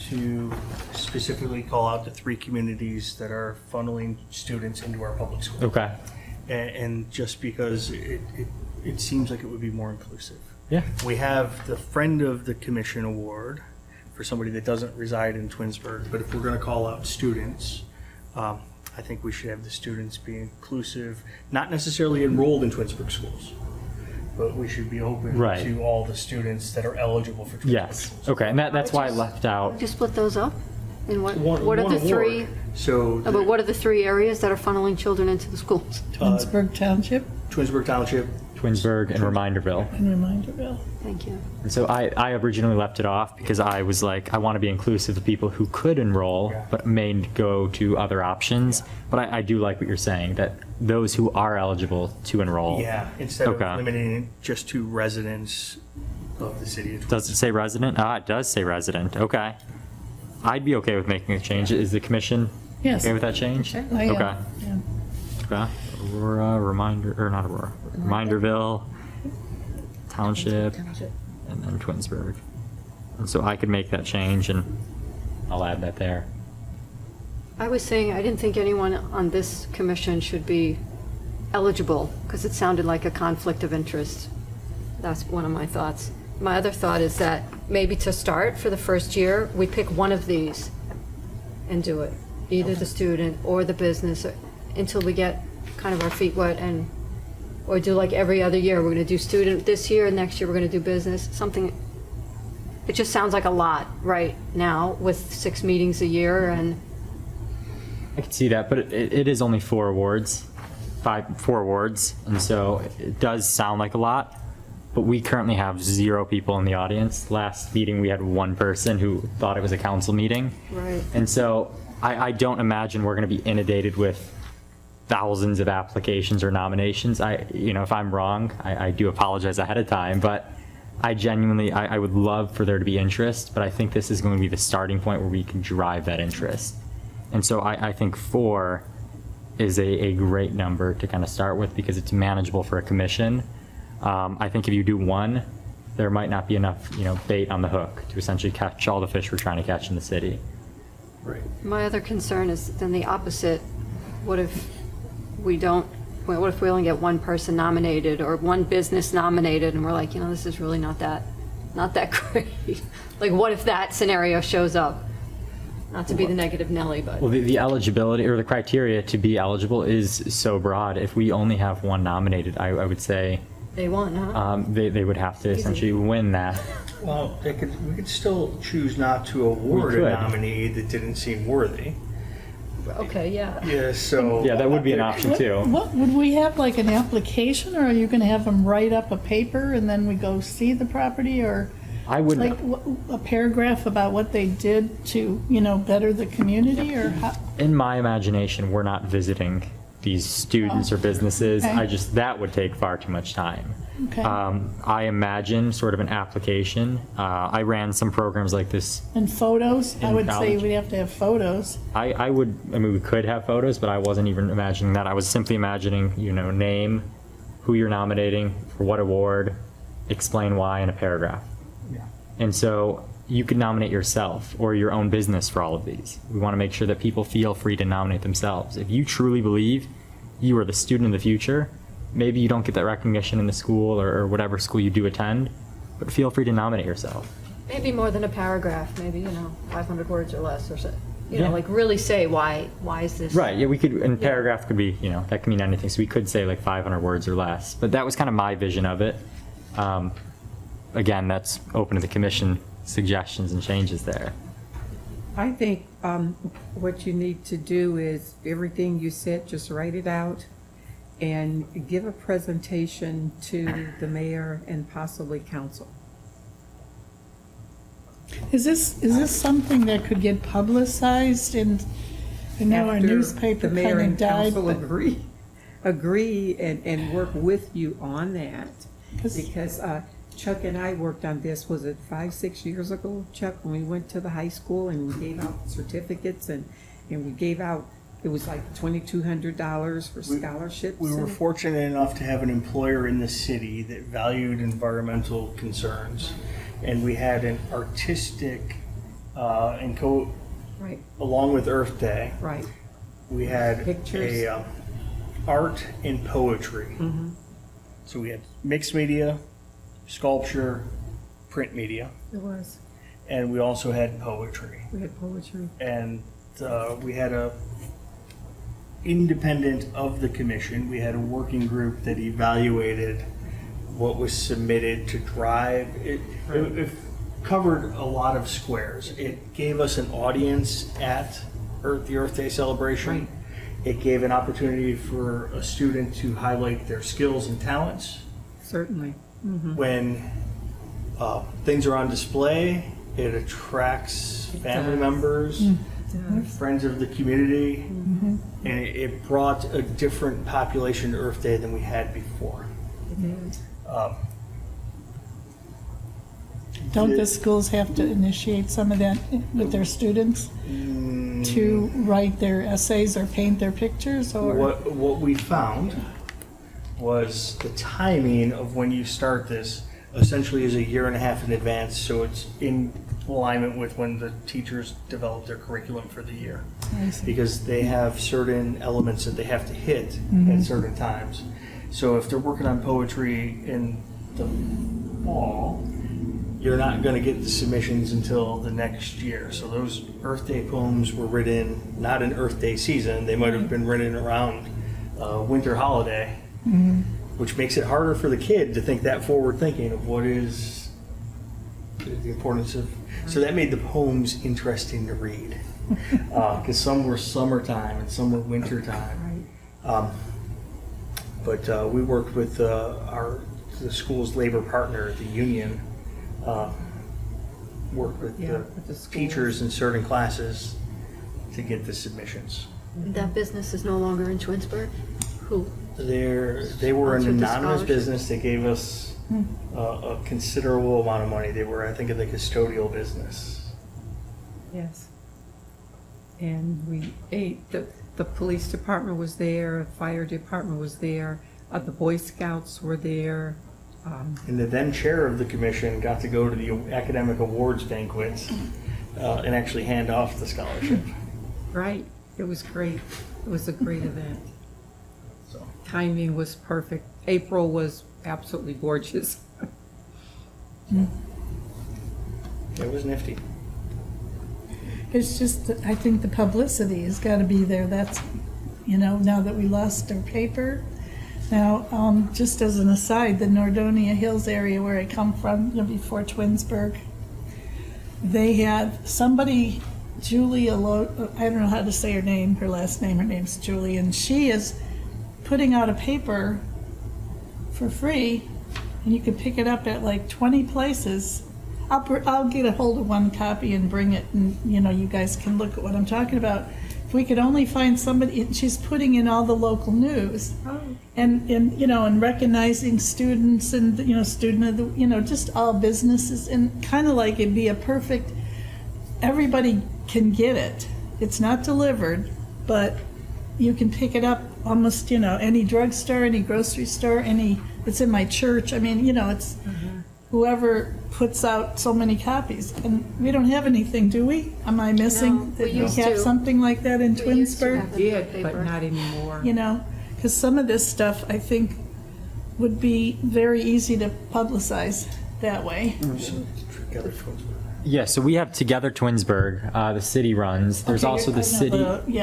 Speaker 1: to specifically call out the 3 communities that are funneling students into our public school.
Speaker 3: Okay,
Speaker 1: And just because it seems like it would be more inclusive.
Speaker 3: yeah,
Speaker 1: We have the Friend of the Commission Award for somebody that doesn't reside in Twinsburg, but if we're going to call out students, I think we should have the students be inclusive, not necessarily enrolled in Twinsburg schools, but we should be open
Speaker 3: Right.
Speaker 1: to all the students that are eligible for Twinsburg
Speaker 3: yes,
Speaker 1: schools.
Speaker 3: okay, and that's why I left out,
Speaker 4: Just split those up? And what
Speaker 1: One
Speaker 4: are the
Speaker 1: award.
Speaker 4: 3,
Speaker 1: So
Speaker 4: no, but what are the 3 areas that are funneling children into the schools?
Speaker 2: Twinsburg Township
Speaker 1: Twinsburg Township,
Speaker 3: Twinsburg and Reminderville.
Speaker 2: and Reminderville.
Speaker 4: Thank you.
Speaker 3: And so I originally left it off because I was like, I want to be inclusive of people who could enroll,
Speaker 1: Yeah.
Speaker 3: but may go to other options. But I do like what you're saying, that those who are eligible to enroll.
Speaker 1: yeah, instead
Speaker 3: Okay.
Speaker 1: of limiting it just to residents of the city of Twinsburg.
Speaker 3: Does it say resident? Ah, it does say resident. Okay. I'd be okay with making a change. Is the commission
Speaker 2: Yes.
Speaker 3: okay with that change?
Speaker 2: I am.
Speaker 3: Okay.
Speaker 2: Yeah.
Speaker 3: Okay. Aurora, not Aurora. Reminderville, Township, and then Twinsburg. And so I could make that change, and I'll add that there.
Speaker 4: I was saying, I didn't think anyone on this commission should be eligible, because it sounded like a conflict of interest. That's one of my thoughts. My other thought is that maybe to start, for the first year, we pick one of these and do it. Either the student or the business, until we get kind of our feet wet, and, or do like every other year, we're gonna do student this year, next year we're gonna do business, something. It just sounds like a lot right now with 6 meetings a year, and
Speaker 3: I could see that, but it is only 4 awards, 4 awards, and so it does sound like a lot. But we currently have 0 people in the audience. Last meeting we had 1 person who thought it was a council meeting,
Speaker 4: right.
Speaker 3: and so I don't imagine we're going to be inundated with thousands of applications or nominations. If I'm wrong, I do apologize ahead of time, but I genuinely I would love for there to be interest. But I think this is going to be the starting point where we can drive that interest. And so I think 4 is a great number to kind of start with because it's manageable for a commission. I think if you do 1, there might not be enough, bait on the hook to essentially catch all the fish we're trying to catch in the city.
Speaker 1: Right.
Speaker 4: My other concern is then the opposite. What if we only get 1 person nominated or 1 business nominated, and we're like, this is really not that great. Like, what if that scenario shows up? Not to be the negative Nelly, but.
Speaker 3: Well, the eligibility or the criteria to be eligible is so broad. If we only have 1 nominated, I would say
Speaker 4: They won, huh?
Speaker 3: they would have to essentially win that.
Speaker 1: Well, we could still choose not to award
Speaker 3: We
Speaker 1: a
Speaker 3: could.
Speaker 1: nominee that didn't seem worthy.
Speaker 4: Okay, yeah.
Speaker 1: Yeah, so.
Speaker 3: Yeah, that would be an option too.
Speaker 2: What, would we have like an application, or are you gonna have them write up a paper and then we go see the property, or
Speaker 3: I would.
Speaker 2: like a paragraph about what they did to, better the community, or how?
Speaker 3: In my imagination, we're not visiting these students or businesses.
Speaker 2: okay.
Speaker 3: That would take far too much time.
Speaker 2: Okay.
Speaker 3: I imagine sort of an application. I ran some programs like this.
Speaker 2: And photos? I
Speaker 3: In
Speaker 2: would say
Speaker 3: college.
Speaker 2: we'd have to have photos.
Speaker 3: I mean, we could have photos, but I wasn't even imagining that. I was simply imagining, name, who you're nominating, for what award, explain why in a paragraph.
Speaker 1: Yeah.
Speaker 3: And so you could nominate yourself or your own business for all of these. We want to make sure that people feel free to nominate themselves. If you truly believe you are the student of the future, maybe you don't get that recognition in the school or whatever school you do attend, but feel free to nominate yourself.
Speaker 4: Maybe more than a paragraph, maybe, 500 words or less, or so.
Speaker 3: Yeah.
Speaker 4: Like really say why is this?
Speaker 3: Right, yeah, we could, and paragraph could be, that can mean anything. So we could say like 500 words or less, but that was kind of my vision of it. Again, that's open to the commission suggestions and changes there.
Speaker 5: I think what you need to do is everything you said, just write it out and give a presentation to the mayor and possibly council.
Speaker 2: Is this something that could get publicized and, our
Speaker 5: After
Speaker 2: newspaper
Speaker 5: the mayor
Speaker 2: kind of
Speaker 5: and
Speaker 2: died?
Speaker 5: council
Speaker 2: but-
Speaker 5: agree and work with you on that.
Speaker 2: 'Cause-
Speaker 5: Because Chuck and I worked on this, was it 5-6 years ago, Chuck, when we went to the high school and we gave out certificates and we gave out, it was like $2,200 for scholarships.
Speaker 1: We were
Speaker 5: and-
Speaker 1: fortunate enough to have an employer in the city that valued environmental concerns. And we had an artistic,
Speaker 5: Right,
Speaker 1: along with Earth Day,
Speaker 5: right.
Speaker 1: we had
Speaker 5: Pictures.
Speaker 1: a art and poetry. So we had mixed media, sculpture, print media,
Speaker 5: It was.
Speaker 1: and we also had poetry.
Speaker 5: We had poetry.
Speaker 1: And we had a independent of the commission, we had a working group that evaluated what was submitted to drive. It covered a lot of squares. It gave us an audience at the Earth Day celebration.
Speaker 5: Right.
Speaker 1: It gave an opportunity for a student to highlight their skills and talents.
Speaker 5: Certainly.
Speaker 1: When things are on display, it attracts family
Speaker 5: does.
Speaker 1: members,
Speaker 5: does.
Speaker 1: friends of the community, and it brought a different population to Earth Day than we had before.
Speaker 2: Don't the schools have to initiate some of that with their students to write their essays or paint their pictures or?
Speaker 1: What we found was the timing of when you start this essentially is a year and a half in advance, so it's in alignment with when the teachers develop their curriculum for the year.
Speaker 2: I see.
Speaker 1: Because they have certain elements that they have to hit at certain times. So if they're working on poetry in the fall, you're not going to get the submissions until the next year. So those Earth Day poems were written not in Earth Day season. They might have been written around winter holiday, which makes it harder for the kid to think that forward thinking of what is the importance of. So that made the poems interesting to read because some were summertime and some were wintertime. But we worked with the school's labor partner, the union. Worked with
Speaker 5: with the
Speaker 1: the
Speaker 5: schools.
Speaker 1: teachers in certain classes to get the submissions.
Speaker 4: That business is no longer in Twinsburg? Who?
Speaker 1: They were an
Speaker 4: Sponsored the
Speaker 1: anonymous
Speaker 4: scholarship.
Speaker 1: business. They gave us a considerable amount of money. They were, I think, in the custodial business.
Speaker 5: Yes. And we ate, the police department was there, the fire department was there, the Boy Scouts were there.
Speaker 1: And the then chair of the commission got to go to the academic awards banquets and actually hand off the scholarship.
Speaker 5: Right, it was great. It was a great event.
Speaker 1: So
Speaker 5: Timing was perfect. April was absolutely gorgeous.
Speaker 1: it was nifty.
Speaker 2: It's just, that I think the publicity has got to be there. That's, now that we lost our paper. Now, just as an aside, the Nordonia Hills area where I come from, before Twinsburg, they had somebody, Julie, I don't know how to say her name, her last name, her name's Julie, and she is putting out a paper for free, and you can pick it up at like 20 places. I'll get a hold of one copy and bring it, and you guys can look at what I'm talking about. if we could only find somebody, she's putting in all the local news. And, you know, and recognizing students and, you know, student of the, you know, just all businesses, and kind of like it'd be a perfect, everybody can get it. It's not delivered, but you can pick it up almost, you know, any drugstore, any grocery store, it's in my church. I mean, you know, it's whoever puts out so many copies. And we don't have anything, do we? Am I missing?
Speaker 4: No, we
Speaker 2: that
Speaker 4: used
Speaker 2: have
Speaker 4: to.
Speaker 2: something like that in
Speaker 4: We used to
Speaker 2: Twinsburg?
Speaker 4: have
Speaker 5: Did, but
Speaker 4: paper.
Speaker 5: not anymore.
Speaker 2: You know, because some of this stuff, I think, would be very easy to publicize that way.
Speaker 3: Yeah, so we have Together Twinsburg, the city runs. There's
Speaker 2: Okay,
Speaker 3: also
Speaker 2: I
Speaker 3: the
Speaker 2: know
Speaker 3: city.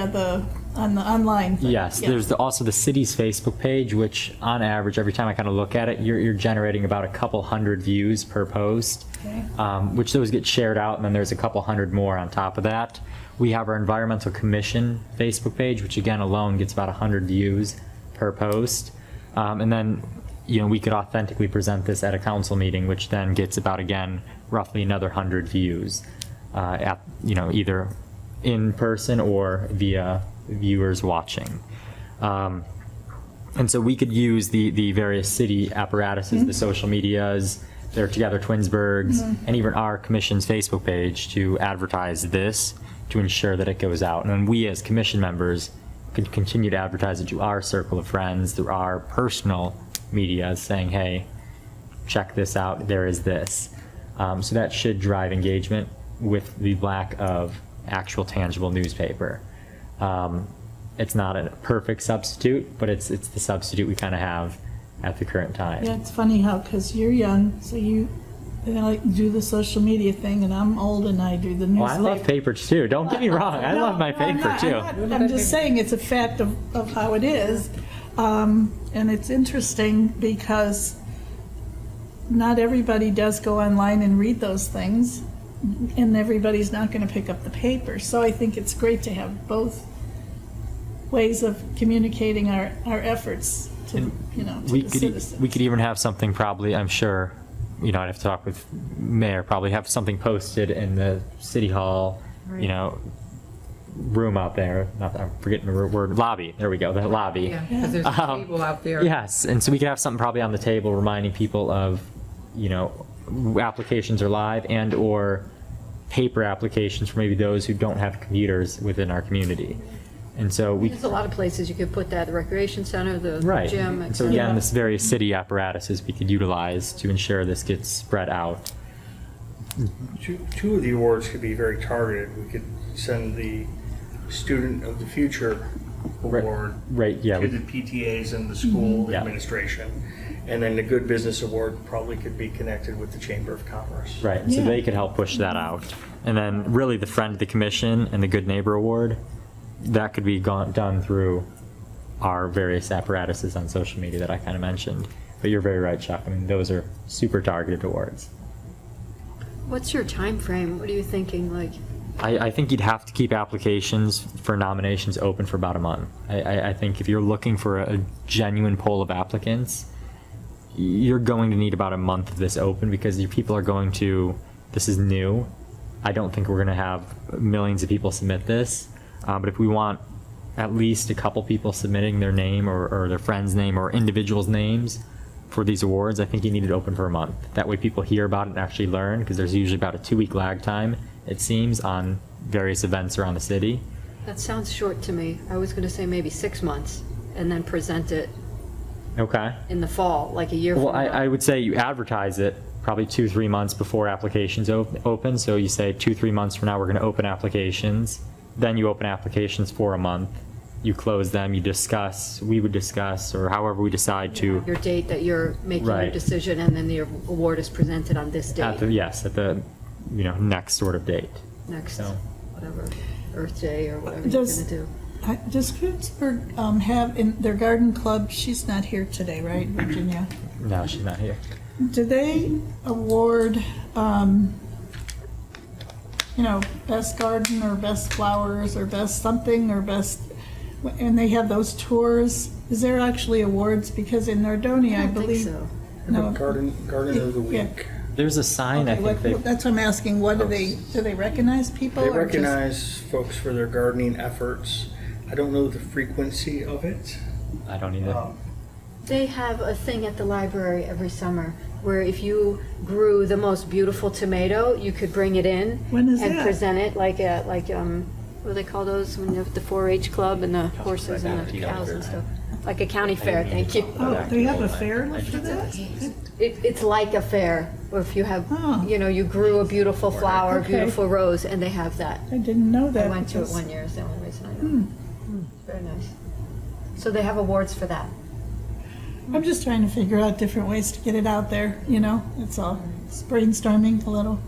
Speaker 2: on the online thing.
Speaker 3: Yes,
Speaker 2: Yeah.
Speaker 3: there's also the city's Facebook page, which on average, every time I kind of look at it, you're generating about a couple hundred views per post,
Speaker 2: Okay.
Speaker 3: which those get shared out, and then there's a couple hundred more on top of that. We have our Environmental Commission Facebook page, which again alone gets about 100 views per post. And then, you know, we could authentically present this at a council meeting, which then gets about, again, roughly another 100 views at, you know, either in person or via viewers watching. And so we could use the various city apparatuses, the social medias, their Together Twinsburgs, and even our commission's Facebook page to advertise this to ensure that it goes out. And then we as commission members can continue to advertise it to our circle of friends through our personal media, saying, hey, check this out, there is this. So that should drive engagement with the lack of actual tangible newspaper. It's not a perfect substitute, but it's the substitute we kind of have at the current time.
Speaker 2: Yeah, it's funny how, because you're young, so you like do the social media thing, and I'm old and I do the newspaper.
Speaker 3: Well, I love papers too. Don't get me wrong. I love my paper too.
Speaker 2: I'm just saying it's a fact of how it is. And it's interesting because not everybody does go online and read those things, and everybody's not going to pick up the paper. So I think it's great to have both ways of communicating our efforts to, you know, to the citizens.
Speaker 3: We could even have something probably, I'm sure, you know, I'd have to talk with mayor, probably have something posted in the city hall, you know, room out there, I'm forgetting the word, lobby, there we go, the lobby.
Speaker 5: Yeah, because there's a table out there.
Speaker 3: Yes, and so we could have something probably on the table reminding people of, you know, applications are live and or paper applications for maybe those who don't have computers within our community. And so we,
Speaker 4: There's a lot of places you could put that, the recreation center, the
Speaker 3: right.
Speaker 4: gym,
Speaker 3: And so
Speaker 4: etc.
Speaker 3: again, this various city apparatuses we could utilize to ensure this gets spread out.
Speaker 1: Two of the awards could be very targeted. We could send the Student of the Future Award
Speaker 3: Right, yeah.
Speaker 1: to the PTAs and the school
Speaker 3: Yeah.
Speaker 1: administration. And then the Good Business Award probably could be connected with the Chamber of Commerce.
Speaker 3: Right, so
Speaker 2: Yeah.
Speaker 3: they could help push that out. And then really the Friend of the Commission and the Good Neighbor Award, that could be done through our various apparatuses on social media that I kind of mentioned. But you're very right, Chuck. I mean, those are super targeted awards.
Speaker 4: What's your time frame? What are you thinking? Like,
Speaker 3: I think you'd have to keep applications for nominations open for about a month. I think if you're looking for a genuine pool of applicants, you're going to need about a month of this open because your people are going to, this is new. I don't think we're going to have millions of people submit this. But if we want at least a couple people submitting their name or their friend's name or individuals' names for these awards, I think you need it open for a month. That way people hear about it and actually learn, because there's usually about a 2-week lag time, it seems, on various events around the city.
Speaker 4: that sounds short to me. I was going to say maybe 6 months and then present it
Speaker 3: Okay.
Speaker 4: in the fall, like a year
Speaker 3: Well,
Speaker 4: from now.
Speaker 3: I would say you advertise it probably 2-3 months before applications open. So you say 2-3 months from now, we're going to open applications. Then you open applications for a month. You close them, you discuss, we would discuss, or however we decide to.
Speaker 4: Your date that you're making your
Speaker 3: Right.
Speaker 4: decision, and then the award is presented on this date.
Speaker 3: At the next sort of date.
Speaker 4: Next,
Speaker 3: So.
Speaker 4: whatever, Earth Day or whatever you're
Speaker 2: Does-
Speaker 4: going to do.
Speaker 2: Does Twinsburg have in their garden club? She's not here today, right, Virginia?
Speaker 3: No, she's not here.
Speaker 2: Do they award, best garden or best flowers or best something or best, and they have those tours? Is there actually awards? Because in Nardonia, I
Speaker 4: I don't think
Speaker 2: believe.
Speaker 4: so.
Speaker 2: No.
Speaker 1: Garden of the
Speaker 2: Yeah.
Speaker 1: Week.
Speaker 3: There's a sign, I
Speaker 2: Okay,
Speaker 3: think they,
Speaker 2: that's what I'm asking, what do they recognize people?
Speaker 1: They
Speaker 2: or just-
Speaker 1: recognize folks for their gardening efforts. I don't know the frequency of it.
Speaker 3: I don't either.
Speaker 4: They have a thing at the library every summer where if you grew the most beautiful tomato, you could bring it in
Speaker 2: When is
Speaker 4: and
Speaker 2: that?
Speaker 4: present it what do they call those when you have the 4-H club and the horses and the cows and stuff? Like a county fair, thank you.
Speaker 2: Oh, they have a fair for that?
Speaker 4: It's like a fair, or if you have,
Speaker 2: Oh.
Speaker 4: you grew a beautiful flower,
Speaker 2: Okay.
Speaker 4: beautiful rose, and they have that.
Speaker 2: I didn't know that.
Speaker 4: I went to it
Speaker 2: because-
Speaker 4: one year, it's the only reason I know. Very nice. So they have awards for that.
Speaker 2: I'm just trying to figure out different ways to get it out there, that's all. It's brainstorming a little.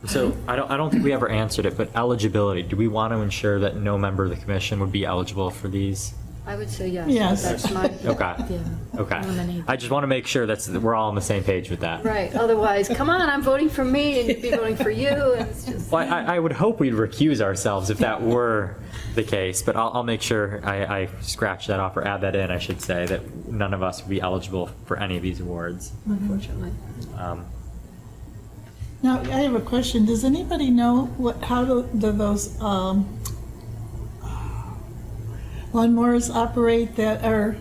Speaker 3: So I don't think we ever answered it, but eligibility, do we want to ensure that no member of the commission would be eligible for these?
Speaker 4: I would say yes.
Speaker 2: Yes.
Speaker 4: That's my,
Speaker 3: Okay, okay. I just want to make sure that we're all on the same page with that.
Speaker 4: right, otherwise, come on, I'm voting for me, and you'd be voting for you, and it's just.
Speaker 3: Well, I would hope we'd recuse ourselves if that were the case, but I'll make sure I scratch that off or add that in, I should say, that none of us would be eligible for any of these awards.
Speaker 4: Unfortunately.
Speaker 2: Now, I have a question. Does anybody know how do those lawnmowers operate that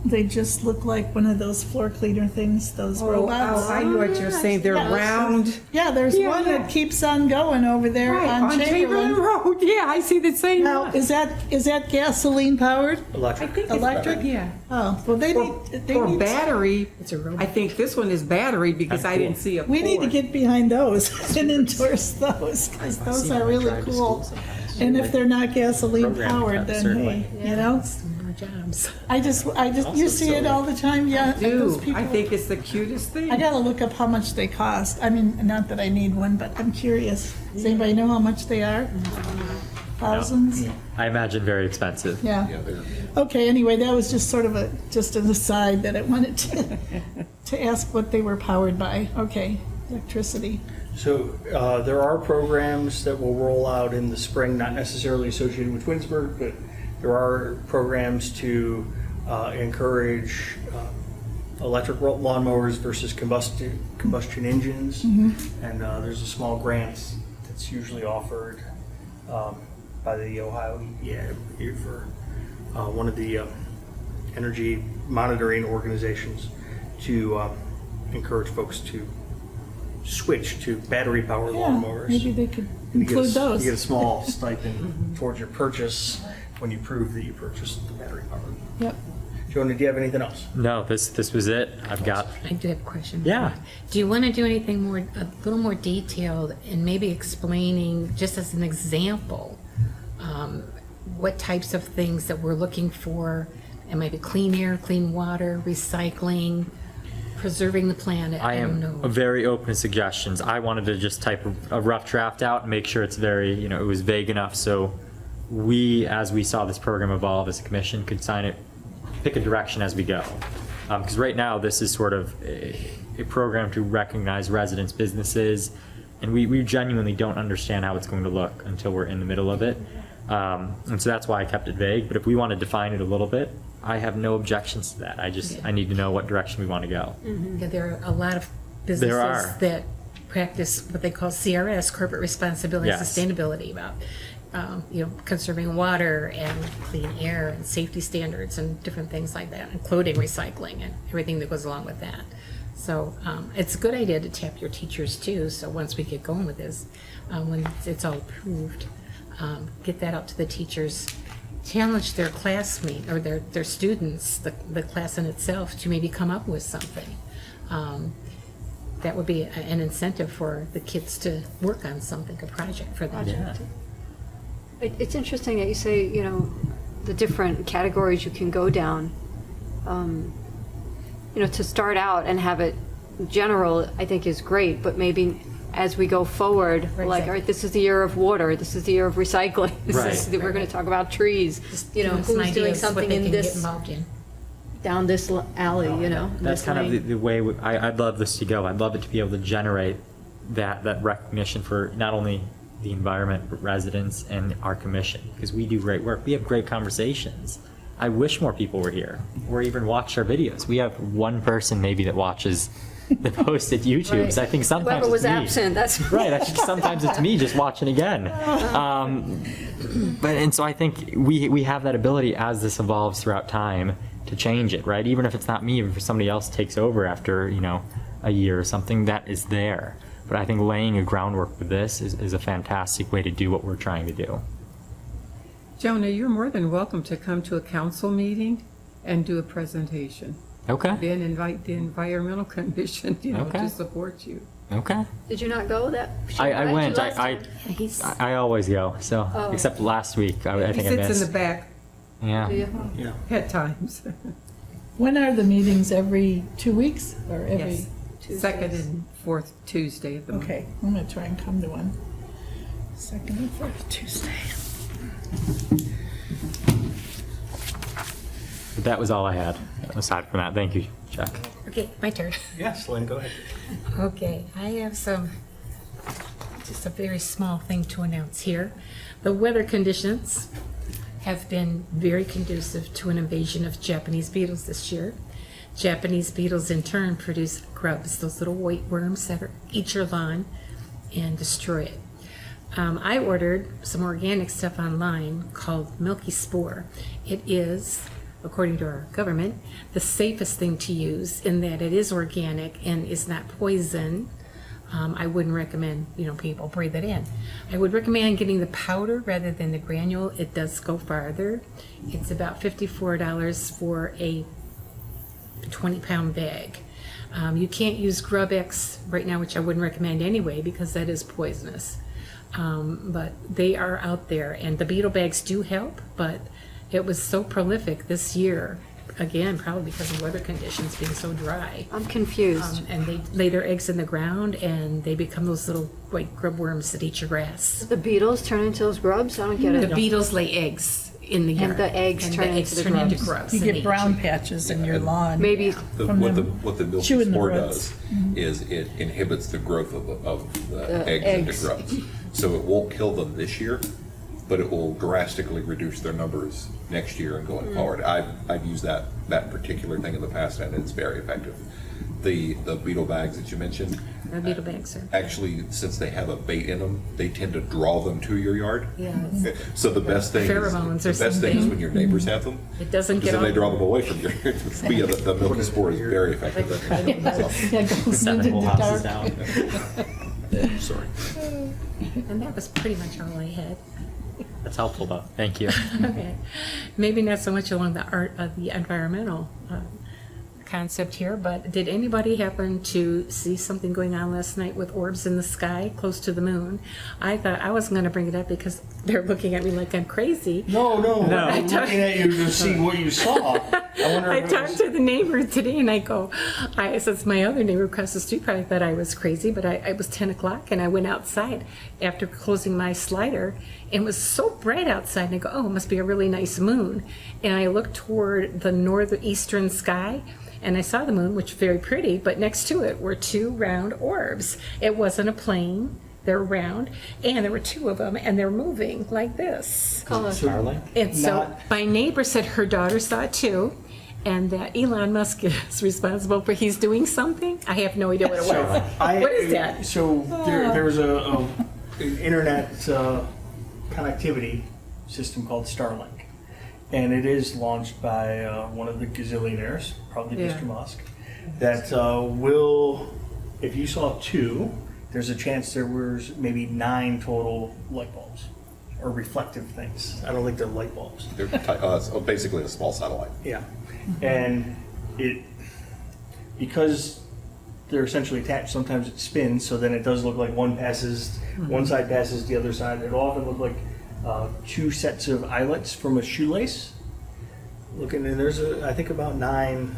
Speaker 2: they just look like one of those floor cleaner things, those robots?
Speaker 5: I know what you're saying. They're
Speaker 2: Yeah.
Speaker 5: round.
Speaker 2: Yeah, there's
Speaker 5: Yeah,
Speaker 2: one
Speaker 5: yeah.
Speaker 2: that keeps on going over there
Speaker 5: Right,
Speaker 2: on
Speaker 5: on Chamberlain
Speaker 2: Chamberlain.
Speaker 5: Road. Yeah, I see the same
Speaker 2: Now,
Speaker 5: one.
Speaker 2: is that gasoline powered?
Speaker 5: I
Speaker 1: Electric.
Speaker 5: think it's
Speaker 2: Electric?
Speaker 5: Yeah.
Speaker 2: Oh, well, they
Speaker 5: For,
Speaker 2: need,
Speaker 5: for battery,
Speaker 7: It's a robot.
Speaker 5: I think this one is battery because I didn't see a
Speaker 2: we need to
Speaker 5: cord.
Speaker 2: get behind those and endorse those, because those are really cool. And if they're not gasoline powered, then hey,
Speaker 7: More jobs.
Speaker 2: I just, you see it all the time, yeah. those
Speaker 5: Dude,
Speaker 2: people-
Speaker 5: I think it's the cutest thing.
Speaker 2: I gotta look up how much they cost. I mean, not that I need one, but I'm curious. Does anybody know how much they are? Thousands?
Speaker 3: I imagine very expensive.
Speaker 2: Yeah.
Speaker 6: Yeah, they're,
Speaker 2: Okay, anyway, that was just sort of just an aside that I wanted to ask what they were powered by. Okay, electricity.
Speaker 1: So there are programs that will roll out in the spring, not necessarily associated with Twinsburg, but there are programs to encourage electric lawnmowers versus combustion engines. And there's a small grant that's usually offered by the Ohio EPA for one of the energy monitoring organizations to encourage folks to switch to battery-powered
Speaker 2: Yeah,
Speaker 1: lawnmowers.
Speaker 2: maybe they could
Speaker 1: You get a-
Speaker 2: include those.
Speaker 1: You get a small stipend towards your purchase when you prove that you purchased the battery-powered.
Speaker 2: Yep.
Speaker 1: Jonah, do you have anything else?
Speaker 3: No, this was it. I've got,
Speaker 7: I do have a question.
Speaker 3: Yeah.
Speaker 7: Do you want to do anything more, a little more detailed and maybe explaining, just as an example, what types of things that we're looking for? It might be clean air, clean water, recycling, preserving the planet.
Speaker 3: I
Speaker 7: don't
Speaker 3: am
Speaker 7: know.
Speaker 3: very open to suggestions. I wanted to just type a rough draft out and make sure it's very, it was vague enough so we, as we saw this program evolve as a commission, could sign it, pick a direction as we go. Because right now, this is sort of a program to recognize residents, businesses, and we genuinely don't understand how it's going to look until we're in the middle of it. And so that's why I kept it vague. But if we want to define it a little bit, I have no objections to that. I need to know what direction we want to go.
Speaker 7: Yeah, there are a lot of
Speaker 3: There are.
Speaker 7: businesses that practice what they call CRS, corporate responsibility and
Speaker 3: Yes.
Speaker 7: sustainability, about conserving water and clean air and safety standards and different things like that, and clothing recycling and everything that goes along with that. So it's a good idea to tap your teachers too. So once we get going with this, when it's all approved, get that out to the teachers. Challenge their classmate or their students, the class in itself, to maybe come up with something. That would be an incentive for the kids to work on something, a project for them.
Speaker 3: Yeah.
Speaker 4: It's interesting that you say, the different categories you can go down. To start out and have it general, I think is great, but maybe as we go forward, like,
Speaker 7: Exactly.
Speaker 4: all right, this is the year of water, this is the year of recycling, we're gonna talk about trees,
Speaker 7: Give them some
Speaker 4: who's doing
Speaker 7: ideas what
Speaker 4: something
Speaker 7: they
Speaker 4: in
Speaker 7: can get
Speaker 4: this,
Speaker 7: involved in.
Speaker 4: down this alley,
Speaker 3: That's
Speaker 4: this
Speaker 3: kind of
Speaker 4: lane.
Speaker 3: the way I'd love this to go. I'd love it to be able to generate that recognition for not only the environment, but residents and our commission, because we do great work. We have great conversations. I wish more people were here or even watched our videos. We have one person maybe that watches the posted YouTubes. I think sometimes
Speaker 4: Whoever was
Speaker 3: it's me.
Speaker 4: absent, that's.
Speaker 3: Right. I think sometimes it's me just watching again. And so I think we have that ability as this evolves throughout time to change it, right? Even if it's not me, if somebody else takes over after, a year or something, that is there. But I think laying a groundwork with this is a fantastic way to do what we're trying to do.
Speaker 5: Jonah, you're more than welcome to come to a council meeting and do a presentation.
Speaker 3: Okay.
Speaker 5: Then invite the Environmental Commission,
Speaker 3: Okay.
Speaker 5: to support you.
Speaker 3: Okay.
Speaker 4: Did you not go that?
Speaker 3: I went.
Speaker 7: He's,
Speaker 3: I always go. So
Speaker 4: Oh.
Speaker 3: except last week, I
Speaker 5: He
Speaker 3: think I
Speaker 5: sits in
Speaker 3: missed.
Speaker 5: the back
Speaker 3: Yeah.
Speaker 4: Do you?
Speaker 5: at times.
Speaker 2: When are the meetings? Every 2 weeks or every?
Speaker 5: Yes. Second and fourth Tuesday of the month.
Speaker 2: Okay, I'm gonna try and come to one. Second and fourth Tuesday.
Speaker 3: But that was all I had. Aside from that, thank you, Chuck.
Speaker 7: okay, my turn.
Speaker 1: Yes, Lynn, go ahead.
Speaker 7: Okay, I have just a very small thing to announce here. The weather conditions have been very conducive to an invasion of Japanese beetles this year. Japanese beetles in turn produce grubs, those little white worms that eat your lawn and destroy it. I ordered some organic stuff online called Milky Spore. It is, according to our government, the safest thing to use in that it is organic and is not poison. I wouldn't recommend, people breathe it in. I would recommend getting the powder rather than the granule. It does go farther. It's about $54 for a 20-pound bag. You can't use Grub X right now, which I wouldn't recommend anyway, because that is poisonous. But they are out there, and the beetle bags do help, but it was so prolific this year, again, probably because of weather conditions being so dry.
Speaker 4: I'm confused.
Speaker 7: And they lay their eggs in the ground, and they become those little white grub worms that eat your grass.
Speaker 4: The beetles turn into those grubs? I don't get
Speaker 7: The
Speaker 4: it.
Speaker 7: beetles lay eggs in the yard.
Speaker 4: the eggs
Speaker 7: and
Speaker 4: turn
Speaker 7: the eggs
Speaker 4: into the
Speaker 7: turn into
Speaker 4: grubs.
Speaker 7: grubs.
Speaker 2: You
Speaker 7: and they
Speaker 2: get
Speaker 7: eat
Speaker 2: brown
Speaker 7: you.
Speaker 2: patches in your lawn.
Speaker 4: Maybe
Speaker 2: From
Speaker 6: What
Speaker 2: them
Speaker 6: the milky
Speaker 2: chewing the
Speaker 6: spore
Speaker 2: roots.
Speaker 6: does is it inhibits the growth of the eggs
Speaker 4: eggs.
Speaker 6: into grubs. So it won't kill them this year, but it will drastically reduce their numbers next year and going forward. I've used that particular thing in the past, and it's very effective. The beetle bags that you mentioned,
Speaker 7: The beetle bags are.
Speaker 6: actually, since they have a bait in them, they tend to draw them to your yard.
Speaker 7: Yeah, it's-
Speaker 6: So the best thing
Speaker 7: Pheromones or
Speaker 6: is, the best thing is
Speaker 7: something.
Speaker 6: when your neighbors have them.
Speaker 7: It doesn't
Speaker 6: Because
Speaker 7: get
Speaker 6: then they
Speaker 7: all-
Speaker 6: draw them away from your. But yeah, the milky spore is very effective.
Speaker 2: Yeah, it goes into the dark.
Speaker 6: Sorry.
Speaker 7: And that was pretty much all I had.
Speaker 3: That's helpful, though. Thank you.
Speaker 7: Okay. Maybe not so much along the art of the environmental concept here, but did anybody happen to see something going on last night with orbs in the sky close to the moon? I thought I wasn't going to bring it up because they're looking at me like I'm crazy.
Speaker 1: No, I'm looking at you to see what you saw. I wonder
Speaker 7: I
Speaker 1: if it was-
Speaker 7: talked to the neighbor today and I go, since my other neighbor across the street probably thought I was crazy, but it was 10 o'clock and I went outside after closing my slider and it was so bright outside and I go, oh, it must be a really nice moon. And I looked toward the northeastern sky and I saw the moon, which was very pretty, but next to it were two round orbs. It wasn't a plane. They're round, and there were two of them, and they're moving like this.
Speaker 3: Starling?
Speaker 7: And so
Speaker 1: Not-
Speaker 7: my neighbor said her daughter saw it too, and that Elon Musk is responsible for he's doing something. I have no idea what it was. What is that?
Speaker 1: So there's an internet connectivity system called Starlink, and it is launched by one of the gazillionaires, probably
Speaker 5: Yeah.
Speaker 1: Mr. Musk, that will, if you saw two, there's a chance there was maybe 9 total light bulbs or reflective things. I don't think they're light bulbs.
Speaker 6: They're it's basically a small satellite.
Speaker 1: Yeah, and because they're essentially attached, sometimes it spins, so then it does look like one side passes the other side. It'll often look like 2 sets of eyelets from a shoelace. Looking, and there's I think about 9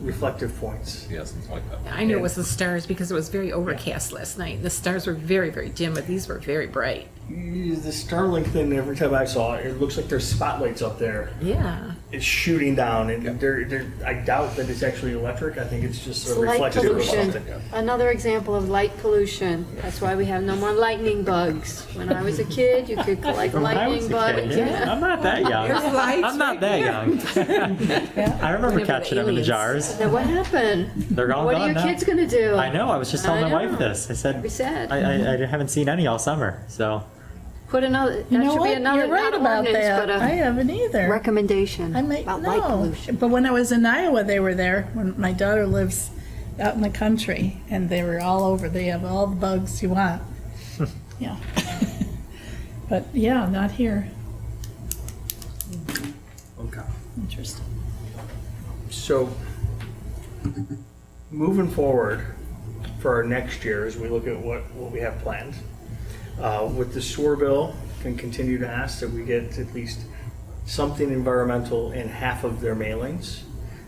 Speaker 1: reflective points.
Speaker 6: Yeah, something like that.
Speaker 7: I knew it was the stars because it was very overcast last night. The stars were very, very dim, but these were very bright.
Speaker 1: The Starlink thing, every time I saw it, it looks like there's spotlights up there.
Speaker 7: Yeah.
Speaker 1: It's shooting down, and I doubt that it's actually electric. I think it's just
Speaker 4: It's
Speaker 1: a
Speaker 4: light
Speaker 1: reflective of
Speaker 4: pollution.
Speaker 1: something.
Speaker 4: Another example of light pollution. That's why we have no more lightning bugs. When I was a kid, you could collect
Speaker 3: When I was
Speaker 4: lightning
Speaker 3: a kid,
Speaker 4: bugs.
Speaker 3: yeah. I'm not that young.
Speaker 5: There's lights
Speaker 3: I'm not
Speaker 5: right
Speaker 3: that
Speaker 5: here.
Speaker 3: young. I remember
Speaker 7: Whenever
Speaker 3: catching
Speaker 7: the
Speaker 3: them in the
Speaker 7: aliens-
Speaker 3: jars.
Speaker 4: Now what happened?
Speaker 3: They're all
Speaker 4: What
Speaker 3: gone
Speaker 4: are your
Speaker 3: now.
Speaker 4: kids gonna do?
Speaker 3: I know. I was just telling
Speaker 4: I
Speaker 3: my wife
Speaker 4: know.
Speaker 3: this. I said,
Speaker 4: Be sad.
Speaker 3: I haven't seen any all summer. So
Speaker 4: Put another,
Speaker 2: You
Speaker 4: that
Speaker 2: know
Speaker 4: should be
Speaker 2: what?
Speaker 4: another,
Speaker 2: You're right
Speaker 4: not
Speaker 2: about
Speaker 4: ordinance,
Speaker 2: that.
Speaker 4: but
Speaker 2: I
Speaker 4: a
Speaker 2: haven't either.
Speaker 4: recommendation
Speaker 2: I might
Speaker 4: about light
Speaker 2: know.
Speaker 4: pollution.
Speaker 2: But when I was in Iowa, they were there. When my daughter lives out in the country, and they were all over. They have all the bugs you want. Yeah. But yeah, not here.
Speaker 1: Okay.
Speaker 2: Interesting.
Speaker 1: So, moving forward for our next year, as we look at what we have planned, with the sewer bill, can continue to ask that we get at least something environmental in half of their mailings.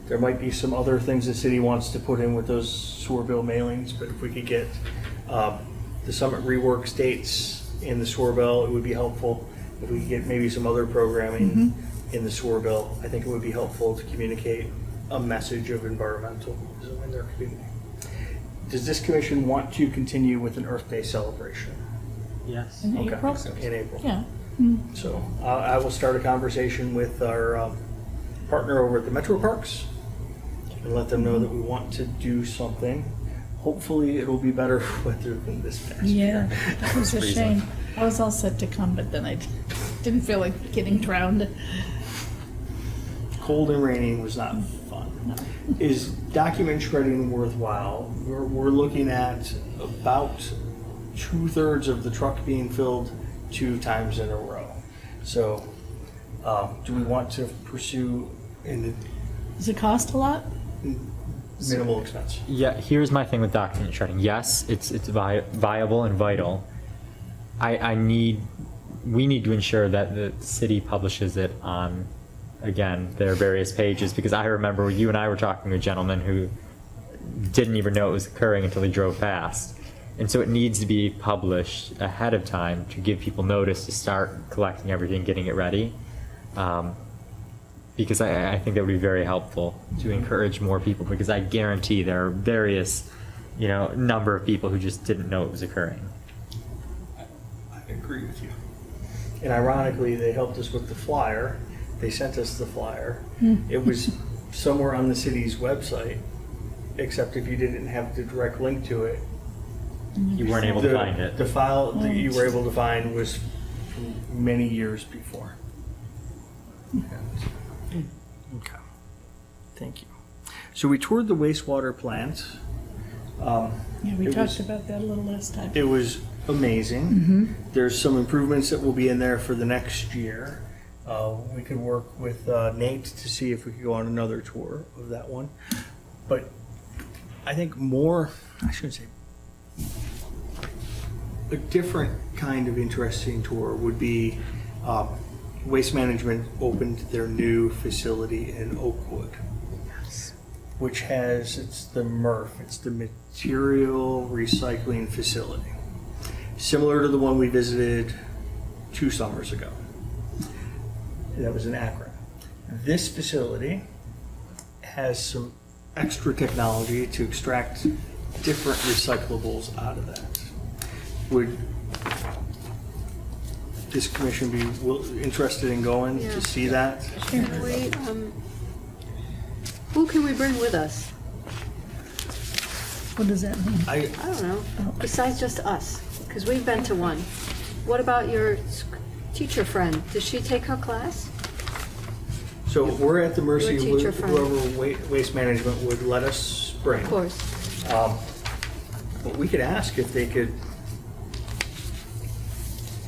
Speaker 1: There might be some other things the city wants to put in with those sewer bill mailings, but if we could get the Summit Reworks dates in the sewer bill, it would be helpful. If we could get maybe some other programming in the sewer bill, I think it would be helpful to communicate a message of environmentalism in their community. Does this commission want to continue with an Earth Day celebration?
Speaker 3: yes.
Speaker 2: In
Speaker 1: Okay.
Speaker 2: April?
Speaker 1: In April.
Speaker 2: Yeah.
Speaker 1: So I will start a conversation with our partner over at the Metro Parks and let them know that we want to do something. Hopefully it'll be better weather than this past year.
Speaker 2: Yeah, that was a
Speaker 3: freezing.
Speaker 2: shame. I was all set to come, but then I didn't feel like getting drowned.
Speaker 1: Cold and raining was not fun. Is document shredding worthwhile? We're looking at about 2/3 of the truck being filled 2 times in a row. So do we want to pursue in
Speaker 2: Does it cost a lot?
Speaker 1: minimal expense?
Speaker 3: Yeah, here's my thing with document shredding. Yes, it's viable and vital. We need to ensure that the city publishes it on, again, their various pages, because I remember you and I were talking to a gentleman who didn't even know it was occurring until he drove past. And so it needs to be published ahead of time to give people notice to start collecting everything, getting it ready. Because I think that would be very helpful to encourage more people, because I guarantee there are various, number of people who just didn't know it was occurring.
Speaker 1: I agree with you. And ironically, they helped us with the flyer. They sent us the flyer. It was somewhere on the city's website, except if you didn't have the direct link to it,
Speaker 3: You weren't able to find it.
Speaker 1: The file that you were able to find was from many years before. Okay. Thank you. So we toured the wastewater plant.
Speaker 2: Yeah, we
Speaker 1: It
Speaker 2: talked
Speaker 1: was-
Speaker 2: about that a little last time.
Speaker 1: It was amazing. There's some improvements that will be in there for the next year. We could work with Nate to see if we could go on another tour of that one. But I think I shouldn't say, a different kind of interesting tour would be Waste Management opened their new facility in Oakwood, which it's the MRF, it's the Material Recycling Facility, similar to the one we visited 2 summers ago. That was in Akron. This facility has some extra technology to extract different recyclables out of that. Would this commission be interested in going
Speaker 4: Yeah.
Speaker 1: to see that?
Speaker 4: Can we, who can we bring with us?
Speaker 2: What does that mean?
Speaker 1: I
Speaker 4: I don't know, besides just us, because we've been to one. What about your teacher friend? Does she take her class?
Speaker 1: So we're at the mercy of
Speaker 4: Your teacher friend.
Speaker 1: whoever Waste Management would let us bring.
Speaker 4: Of course.
Speaker 1: But we could ask if they could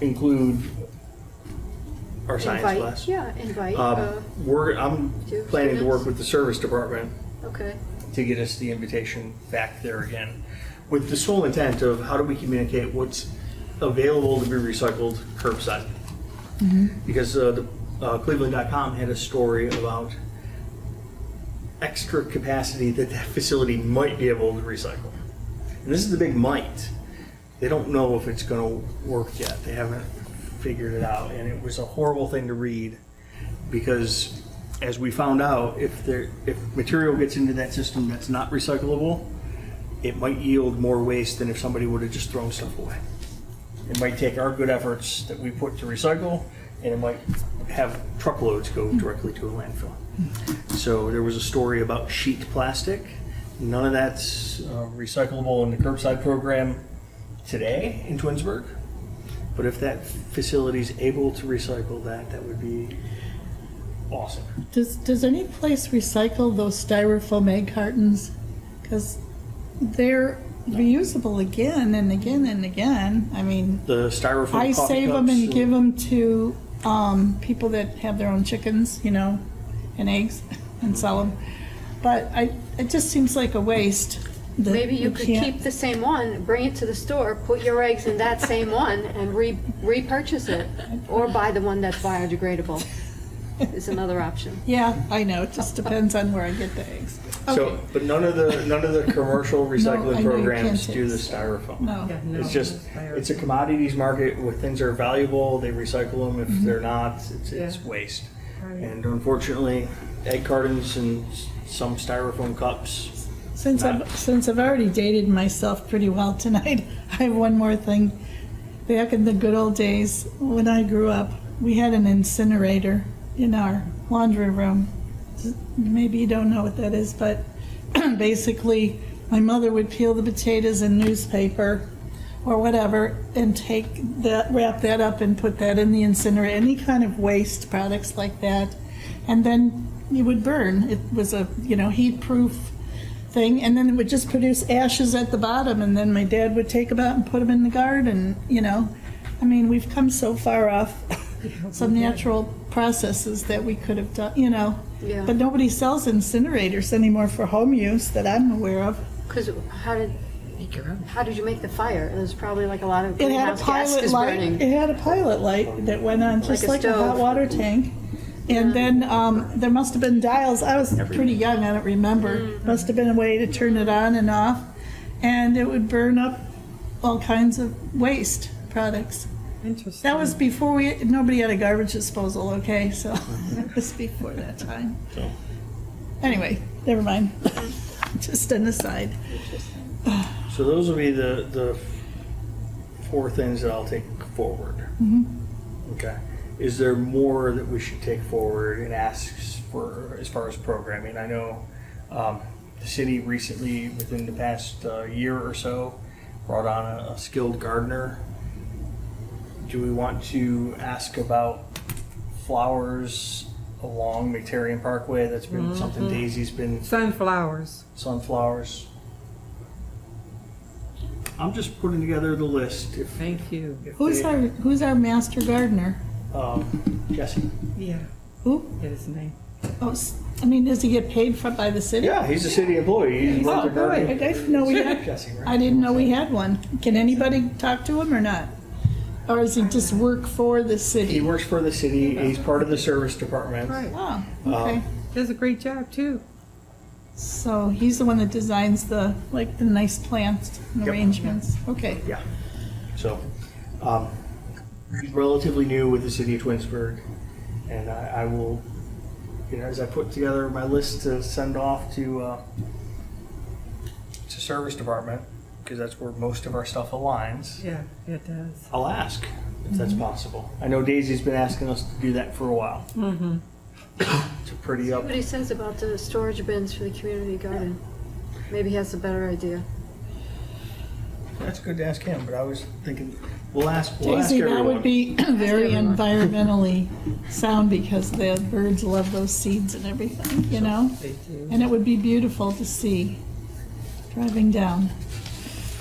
Speaker 1: include our science
Speaker 4: Invite.
Speaker 1: class.
Speaker 4: Yeah, invite.
Speaker 1: I'm
Speaker 4: two
Speaker 1: planning to work
Speaker 4: students.
Speaker 1: with the service department
Speaker 4: Okay.
Speaker 1: to get us the invitation back there again, with the sole intent of how do we communicate what's available to be recycled curbside. Because the Cleveland.com had a story about extra capacity that facility might be able to recycle. And this is the big might. They don't know if it's going to work yet. They haven't figured it out, and it was a horrible thing to read, because as we found out, if material gets into that system that's not recyclable, it might yield more waste than if somebody would have just thrown stuff away. It might take our good efforts that we put to recycle, and it might have truckloads go directly to a landfill. So there was a story about sheet plastic. None of that's recyclable in the curbside program today in Twinsburg. But if that facility is able to recycle that, that would be awesome.
Speaker 2: Does any place recycle those styrofoam egg cartons? Because they're reusable again and again and again. I mean,
Speaker 1: The styrofoam
Speaker 2: I
Speaker 1: coffee
Speaker 2: save them
Speaker 1: cups
Speaker 2: and give them to people that have their own chickens, you know, and eggs, and sell them. But it just seems like a waste. that
Speaker 4: Maybe you
Speaker 2: we
Speaker 4: could
Speaker 2: can't-
Speaker 4: keep the same one, bring it to the store, put your eggs in that same one, and repurchase it, or buy the one that's biodegradable. Is another option.
Speaker 2: Yeah, I know. It just depends on where I get the eggs.
Speaker 1: So,
Speaker 2: Okay.
Speaker 1: but none of the commercial
Speaker 2: I
Speaker 1: recycling
Speaker 2: know you
Speaker 1: programs
Speaker 2: can't
Speaker 1: do the
Speaker 2: take-
Speaker 1: styrofoam.
Speaker 2: No.
Speaker 5: Yeah, no,
Speaker 1: It's just,
Speaker 5: fire.
Speaker 1: it's a commodities market where things are valuable, they recycle them. If they're not, it's
Speaker 5: Yeah.
Speaker 1: waste.
Speaker 5: Right.
Speaker 1: And unfortunately, egg cartons and some styrofoam cups.
Speaker 2: Since I've already dated myself pretty well tonight, I have one more thing. Back in the good old days, when I grew up, we had an incinerator in our laundry room. Maybe you don't know what that is, but basically, my mother would peel the potatoes in newspaper or whatever and take that, wrap that up and put that in the incinerator, any kind of waste products like that. And then it would burn. It was a, heat-proof thing, and then it would just produce ashes at the bottom, and then my dad would take them out and put them in the garden, I mean, we've come so far off some natural processes that we could have done,
Speaker 4: Yeah.
Speaker 2: But nobody sells incinerators anymore for home use that I'm aware of.
Speaker 4: Because how did you make the fire? It was probably like a lot of
Speaker 2: It had a
Speaker 4: greenhouse
Speaker 2: pilot
Speaker 4: gases
Speaker 2: light.
Speaker 4: burning.
Speaker 2: It had a pilot light that went on just
Speaker 4: Like
Speaker 2: like
Speaker 4: a
Speaker 2: a hot
Speaker 4: stove.
Speaker 2: water tank. And then there must have been dials. I was pretty young. I don't remember. Must have been a way to turn it on and off, and it would burn up all kinds of waste products.
Speaker 5: Interesting.
Speaker 2: That was before nobody had a garbage disposal. Okay, so that was before that time.
Speaker 1: So,
Speaker 2: Anyway, never mind. Just an aside.
Speaker 1: so those will be the 4 things that I'll take forward. Okay. Is there more that we should take forward and ask for as far as programming? I know the city recently, within the past year or so, brought on a skilled gardener. Do we want to ask about flowers along McTarrian Parkway? That's been something Daisy's been,
Speaker 5: Sunflowers.
Speaker 1: sunflowers. I'm just putting together the list. If
Speaker 5: Thank you.
Speaker 2: Who's our master gardener?
Speaker 1: Jesse.
Speaker 5: Yeah,
Speaker 2: Who?
Speaker 5: his name.
Speaker 2: Oh, I mean, does he get paid by the city?
Speaker 1: Yeah, he's a city employee. He runs a
Speaker 2: Oh,
Speaker 1: garden.
Speaker 2: good. I didn't know we had.
Speaker 1: Jesse, right?
Speaker 2: I didn't know we had one. Can anybody talk to him or not? Or does he just work for the
Speaker 1: He
Speaker 2: city?
Speaker 1: works for the city. He's part of the service department.
Speaker 5: Right.
Speaker 2: Oh, okay.
Speaker 5: Does a great job too.
Speaker 2: So he's the one that designs the nice plants and
Speaker 1: Yep.
Speaker 2: arrangements. Okay.
Speaker 1: Yeah. So, he's relatively new with the city of Twinsburg, and I will, as I put together my list to send off to service department, because that's where most of our stuff aligns.
Speaker 5: Yeah, it does.
Speaker 1: I'll ask if that's possible. I know Daisy's been asking us to do that for a while. Mm-hmm. To pretty up.
Speaker 4: What he says about the storage bins for the community garden. Maybe he has a better idea.
Speaker 1: That's good to ask him, but I was thinking, we'll ask
Speaker 2: Daisy,
Speaker 1: everyone.
Speaker 2: that would be very
Speaker 4: everyone.
Speaker 2: environmentally sound because the birds love those seeds and everything,
Speaker 5: They do.
Speaker 2: And it would be beautiful to see driving down.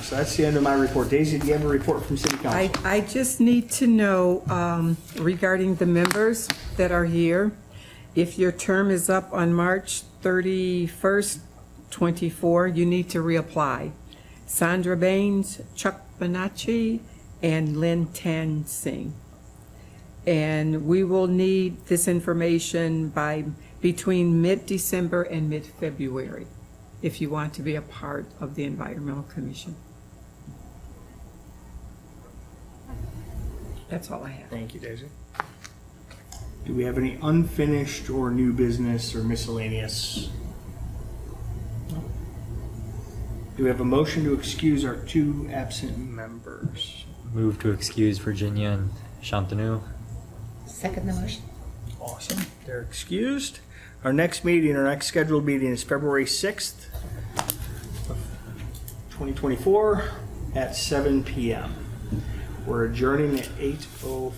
Speaker 1: So that's the end of my report. Daisy, do you have a report from city council?
Speaker 5: I just need to know regarding the members that are here, if your term is up on March 31st, 24, you need to reapply. Sandra Baines, Chuck Bonacci, and Lynn Tan Singh. And we will need this information by between mid-December and mid-February if you want to be a part of the Environmental Commission. That's all I have.
Speaker 1: Thank you, Daisy. Do we have any unfinished or new business or miscellaneous? No. Do we have a motion to excuse our 2 absent members?
Speaker 3: Move to excuse Virginia and Shantanu.
Speaker 7: Second the motion.
Speaker 1: Awesome. They're excused. Our next scheduled meeting is February 6th, 2024 at 7 p.m. We're adjourning at 8:05.